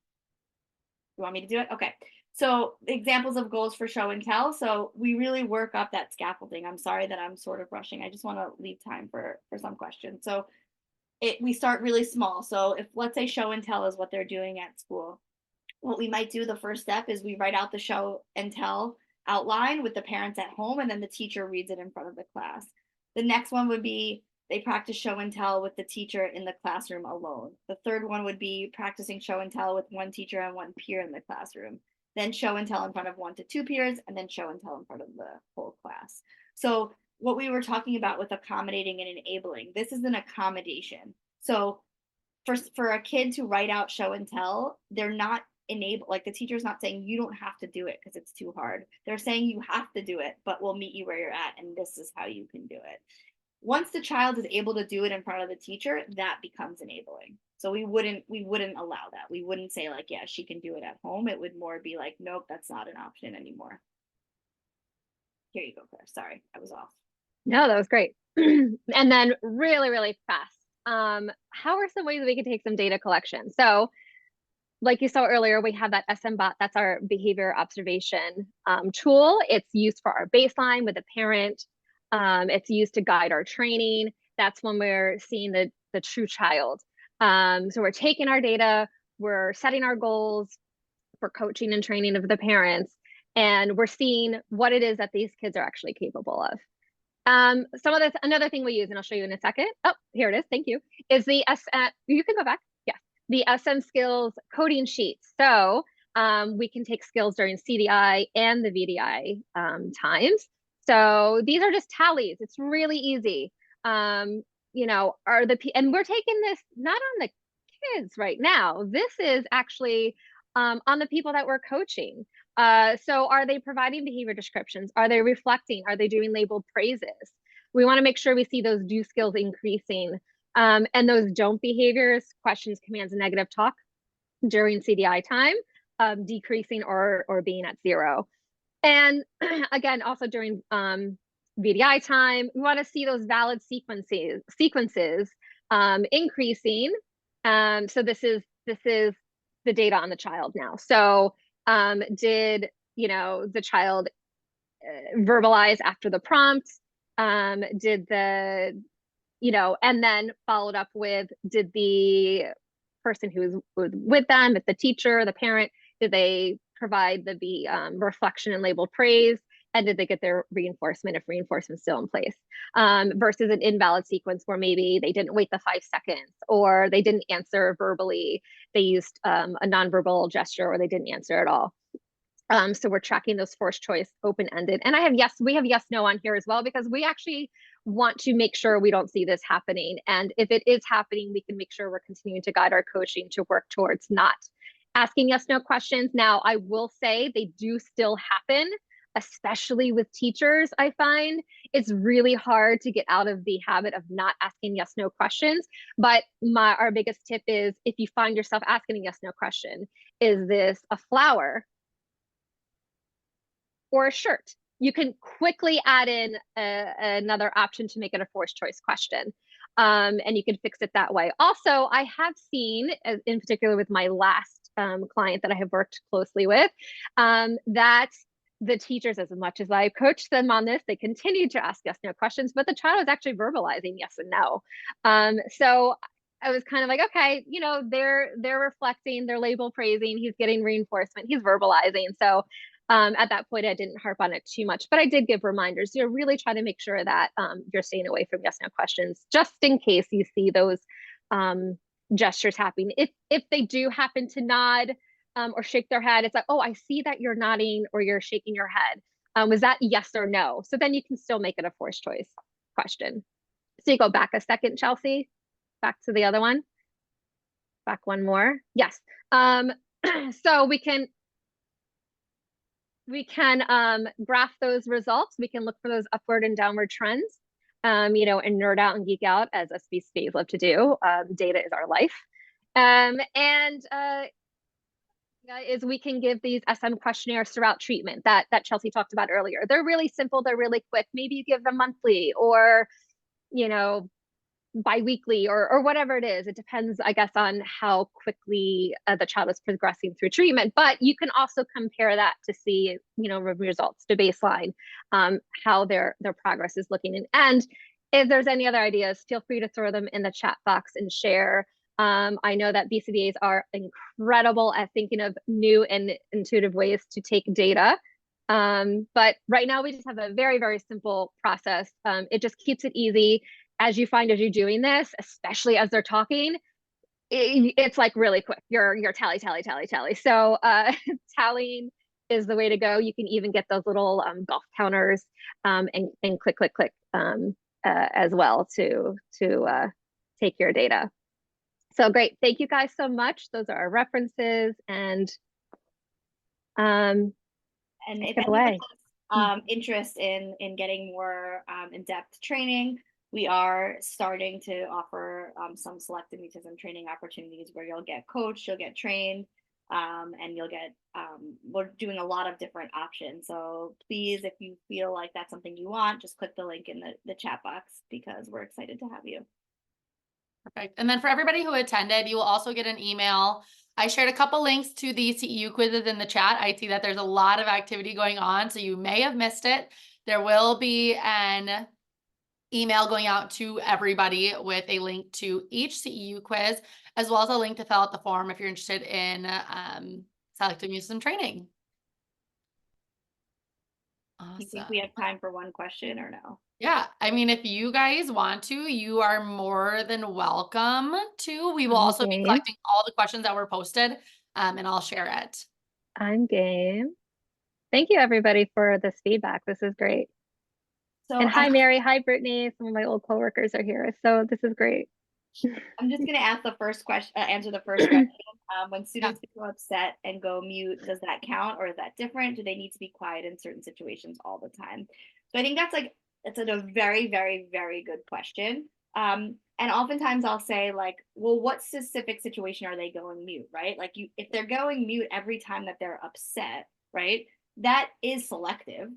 You want me to do it? Okay. So examples of goals for show and tell. So we really work up that scaffolding. I'm sorry that I'm sort of rushing. I just want to leave time for some questions. So we start really small. So if, let's say, show and tell is what they're doing at school, what we might do, the first step is we write out the show and tell outline with the parents at home, and then the teacher reads it in front of the class. The next one would be they practice show and tell with the teacher in the classroom alone. The third one would be practicing show and tell with one teacher and one peer in the classroom. Then show and tell in front of 1 to 2 peers, and then show and tell in front of the whole class. So what we were talking about with accommodating and enabling, this is an accommodation. So for a kid to write out show and tell, they're not like the teacher's not saying you don't have to do it because it's too hard. They're saying you have to do it, but we'll meet you where you're at, and this is how you can do it. Once the child is able to do it in front of the teacher, that becomes enabling. So we wouldn't allow that. We wouldn't say like, yeah, she can do it at home. It would more be like, nope, that's not an option anymore. Here you go, Claire. Sorry, I was off. No, that was great. And then really, really fast. How are some ways we can take some data collection? So like you saw earlier, we have that SM bot. That's our behavior observation tool. It's used for our baseline with the parent. It's used to guide our training. That's when we're seeing the true child. So we're taking our data, we're setting our goals for coaching and training of the parents, and we're seeing what it is that these kids are actually capable of. Another thing we use, and I'll show you in a second. Oh, here it is. Thank you. Is the you can go back. Yes, the SM skills coding sheets. So we can take skills during CDI and the VDI times. So these are just tallies. It's really easy. You know, and we're taking this not on the kids right now. This is actually on the people that we're coaching. So are they providing behavior descriptions? Are they reflecting? Are they doing labeled praises? We want to make sure we see those do skills increasing. And those don't behaviors, questions, commands, and negative talk, during CDI time, decreasing or being at 0. And again, also during VDI time, we want to see those valid sequences increasing. So this is the data on the child now. So did the child verbalize after the prompt? Did the and then followed up with, did the person who was with them, if the teacher, the parent, did they provide the reflection and labeled praise? And did they get their reinforcement if reinforcement's still in place? Versus an invalid sequence where maybe they didn't wait the 5 seconds, or they didn't answer verbally, they used a nonverbal gesture, or they didn't answer at all. So we're tracking those forced choice open-ended. And we have yes, no on here as well, because we actually want to make sure we don't see this happening. And if it is happening, we can make sure we're continuing to guide our coaching to work towards not asking yes, no questions. Now, I will say they do still happen, especially with teachers. I find it's really hard to get out of the habit of not asking yes, no questions. But our biggest tip is, if you find yourself asking a yes, no question, is this a flower or a shirt? You can quickly add in another option to make it a forced choice question. And you can fix it that way. Also, I have seen, in particular with my last client that I have worked closely with, that the teachers, as much as I coached them on this, they continued to ask yes, no questions, but the child was actually verbalizing yes and no. So I was kind of like, okay, they're reflecting, they're label praising, he's getting reinforcement, he's verbalizing. So at that point, I didn't harp on it too much, but I did give reminders. Really try to make sure that you're staying away from yes, no questions, just in case you see those gestures happening. If they do happen to nod or shake their head, it's like, oh, I see that you're nodding or you're shaking your head. Was that yes or no? So then you can still make it a forced choice question. So you go back a second, Chelsey, back to the other one. Back one more. Yes. So we can graph those results. We can look for those upward and downward trends, and nerd out and geek out, as us BCBAs love to do. Data is our life. Is we can give these SM questionnaires throughout treatment that Chelsey talked about earlier. They're really simple, they're really quick. Maybe you give them monthly or, biweekly or whatever it is. It depends, I guess, on how quickly the child is progressing through treatment. But you can also compare that to see, results to baseline, how their progress is looking. And if there's any other ideas, feel free to throw them in the chat box and share. I know that BCBAs are incredible at thinking of new and intuitive ways to take data. But right now we just have a very, very simple process. It just keeps it easy. As you find as you're doing this, especially as they're talking, it's like really quick. You're tally. So tallying is the way to go. You can even get those little golf counters and click as well to take your data. So great. Thank you guys so much. Those are our references, and if anyone has interest in getting more in-depth training, we are starting to offer some selective mutism training opportunities where you'll get coached, you'll get trained, and you'll get, we're doing a lot of different options. So please, if you feel like that's something you want, just click the link in the chat box, because we're excited to have you. Perfect. And then for everybody who attended, you will also get an email. I shared a couple links to the CEU quizzes in the chat. I see that there's a lot of activity going on, so you may have missed it. There will be an email going out to everybody with a link to each CEU quiz, as well as a link to fill out the form if you're interested in selective mutism training. Awesome. You think we have time for one question or no? Yeah, I mean, if you guys want to, you are more than welcome to. We will also be collecting all the questions that were posted, and I'll share it. I'm game. Thank you, everybody, for this feedback. This is great. So, and hi, Mary. Hi, Brittany. Some of my old coworkers are here. So this is great. I'm just going to ask the first question, answer the first question. When students become upset and go mute, does that count, or is that different? Do they need to be quiet in certain situations all the time? So I think that's a very, very, very good question. And oftentimes I'll say like, well, what specific situation are they going mute, right? Like if they're going mute every time that they're upset, right? That is selective,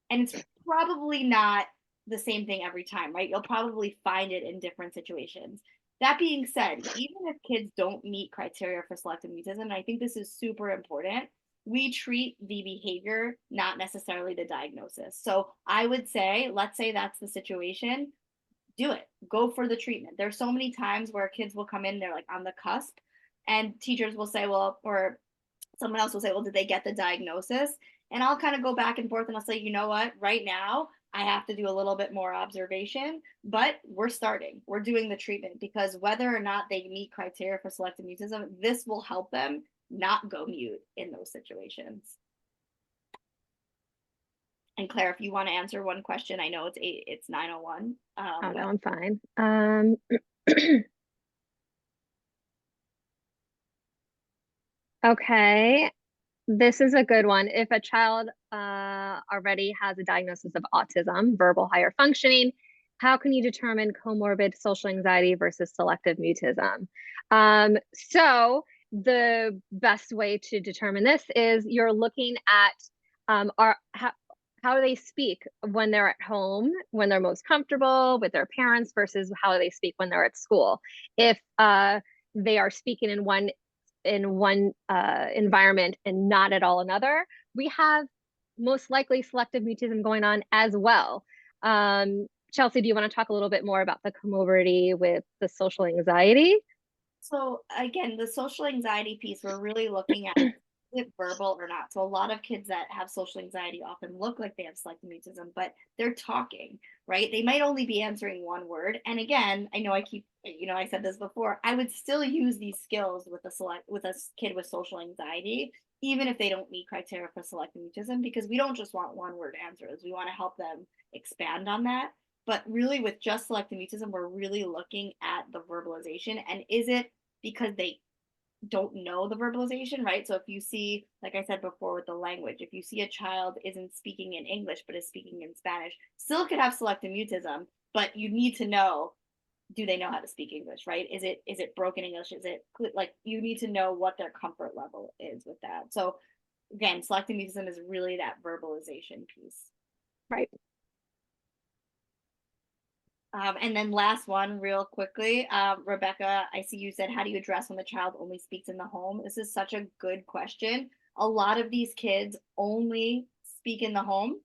and it's probably not the same thing every time, right? You'll probably find it in different situations. That being said, even if kids don't meet criteria for selective mutism, and I think this is super important, we treat the behavior, not necessarily the diagnosis. So I would say, let's say that's the situation, do it. Go for the treatment. There's so many times where kids will come in, they're like on the cusp, and teachers will say, well, or someone else will say, well, did they get the diagnosis? And I'll kind of go back and forth and I'll say, you know what, right now, I have to do a little bit more observation, but we're doing the treatment, because whether or not they meet criteria for selective mutism, this will help them not go mute in those situations. And Claire, if you want to answer one question, I know it's 9:01. Oh, no, I'm fine. Okay, this is a good one. If a child already has a diagnosis of autism, verbal higher functioning, how can you determine comorbid social anxiety versus selective mutism? So the best way to determine this is you're looking at how do they speak when they're at home, when they're most comfortable with their parents, versus how they speak when they're at school. If they are speaking in one environment and not at all another, we have most likely selective mutism going on as well. Chelsey, do you want to talk a little bit more about the comorbidity with the social anxiety? So again, the social anxiety piece, we're really looking at, is it verbal or not? So a lot of kids that have social anxiety often look like they have selective mutism, but they're talking, right? They might only be answering one word. And again, I know I said this before, I would still use these skills with a kid with social anxiety, even if they don't meet criteria for selective mutism, because we don't just want one word answers. We want to help them expand on that. But really, with just selective mutism, we're really looking at the verbalization. And is it because they don't know the verbalization, right? So if you see, like I said before with the language, if you see a child isn't speaking in English but is speaking in Spanish, still could have selective mutism, but you need to know, do they know how to speak English, right? Is it broken English? Is it like, you need to know what their comfort level is with that. So again, selective mutism is really that verbalization piece. Right. And then last one, real quickly, Rebecca, I see you said, how do you address when the child only speaks in the home? This is such a good question. A lot of these kids only speak in the home,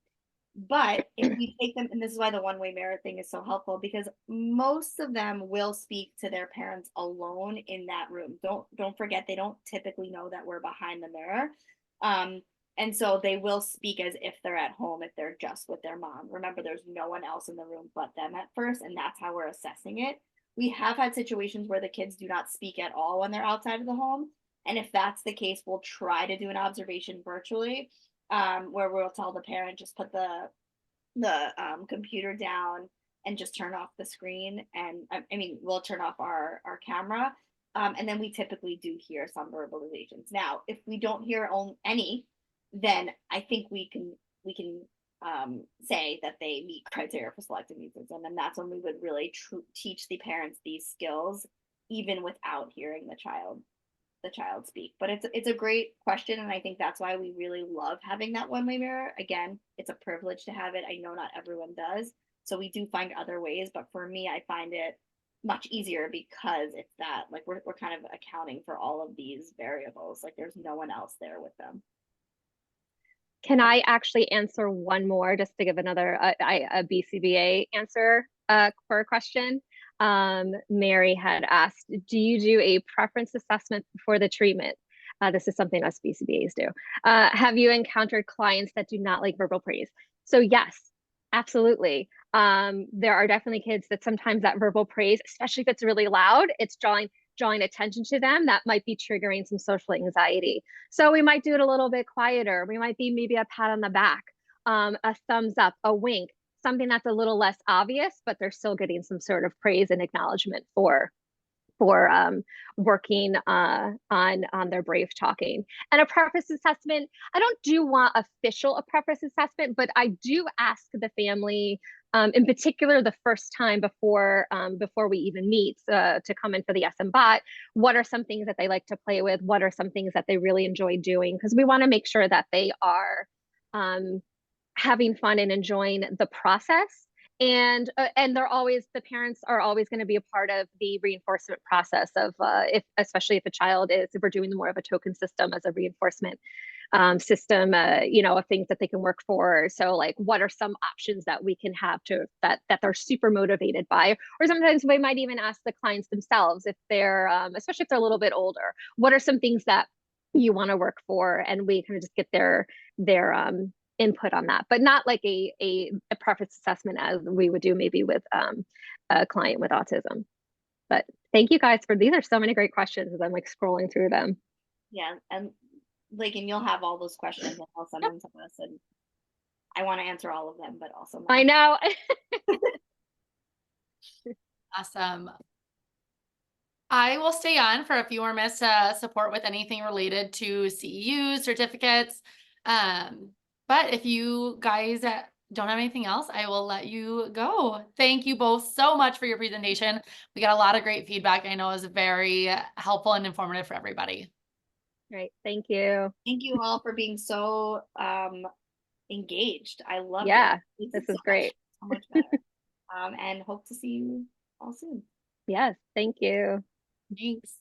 but if we take them, and this is why the one-way mirror thing is so helpful, because most of them will speak to their parents alone in that room. Don't forget, they don't typically know that we're behind the mirror. And so they will speak as if they're at home, if they're just with their mom. Remember, there's no one else in the room but them at first, and that's how we're assessing it. We have had situations where the kids do not speak at all when they're outside of the home. And if that's the case, we'll try to do an observation virtually, where we'll tell the parent, just put the computer down and just turn off the screen. And I mean, we'll turn off our camera. And then we typically do hear some verbalizations. Now, if we don't hear any, then I think we can say that they meet criteria for selective mutism, and that's when we would really teach the parents these skills, even without hearing the child speak. But it's a great question, and I think that's why we really love having that one-way mirror. Again, it's a privilege to have it. I know not everyone does, so we do find other ways, but for me, I find it much easier because it's that, like, we're kind of accounting for all of these variables. Like, there's no one else there with them. Can I actually answer one more, just to give another a BCBA answer for a question? Mary had asked, do you do a preference assessment before the treatment? This is something us BCBAs do. Have you encountered clients that do not like verbal praise? So yes, absolutely. There are definitely kids that sometimes that verbal praise, especially if it's really loud, it's drawing attention to them, that might be triggering some social anxiety. So we might do it a little bit quieter. We might be maybe a pat on the back, a thumbs up, a wink, something that's a little less obvious, but they're still getting some sort of praise and acknowledgement for working on their brave talking. And a preference assessment, I don't do want a preference assessment, but I do ask the family in particular, the first time before we even meet to come in for the SM bot, what are some things that they like to play with? What are some things that they really enjoy doing? Because we want to make sure that they are having fun and enjoying the process. And the parents are always going to be a part of the reinforcement process of especially if we're doing more of a token system as a reinforcement system, of things that they can work for. So like, what are some options that we can have that they're super motivated by? Or sometimes we might even ask the clients themselves if they're, especially if they're a little bit older, what are some things that you want to work for? And we kind of just get their input on that, but not like a preference assessment as we would do maybe with a client with autism. But thank you guys these are so many great questions as I'm like scrolling through them. Yeah, and Lakin, you'll have all those questions and I'll send them to us, and I want to answer all of them, but also I know. Awesome. I will stay on for a few more minutes to support with anything related to CEUs, certificates. But if you guys don't have anything else, I will let you go. Thank you both so much for your presentation. We got a lot of great feedback. I know it was very helpful and informative for everybody. Great. Thank you. Thank you all for being so engaged. I love it. This is great. So much better. And hope to see you all soon. Yes. Thank you. Thanks.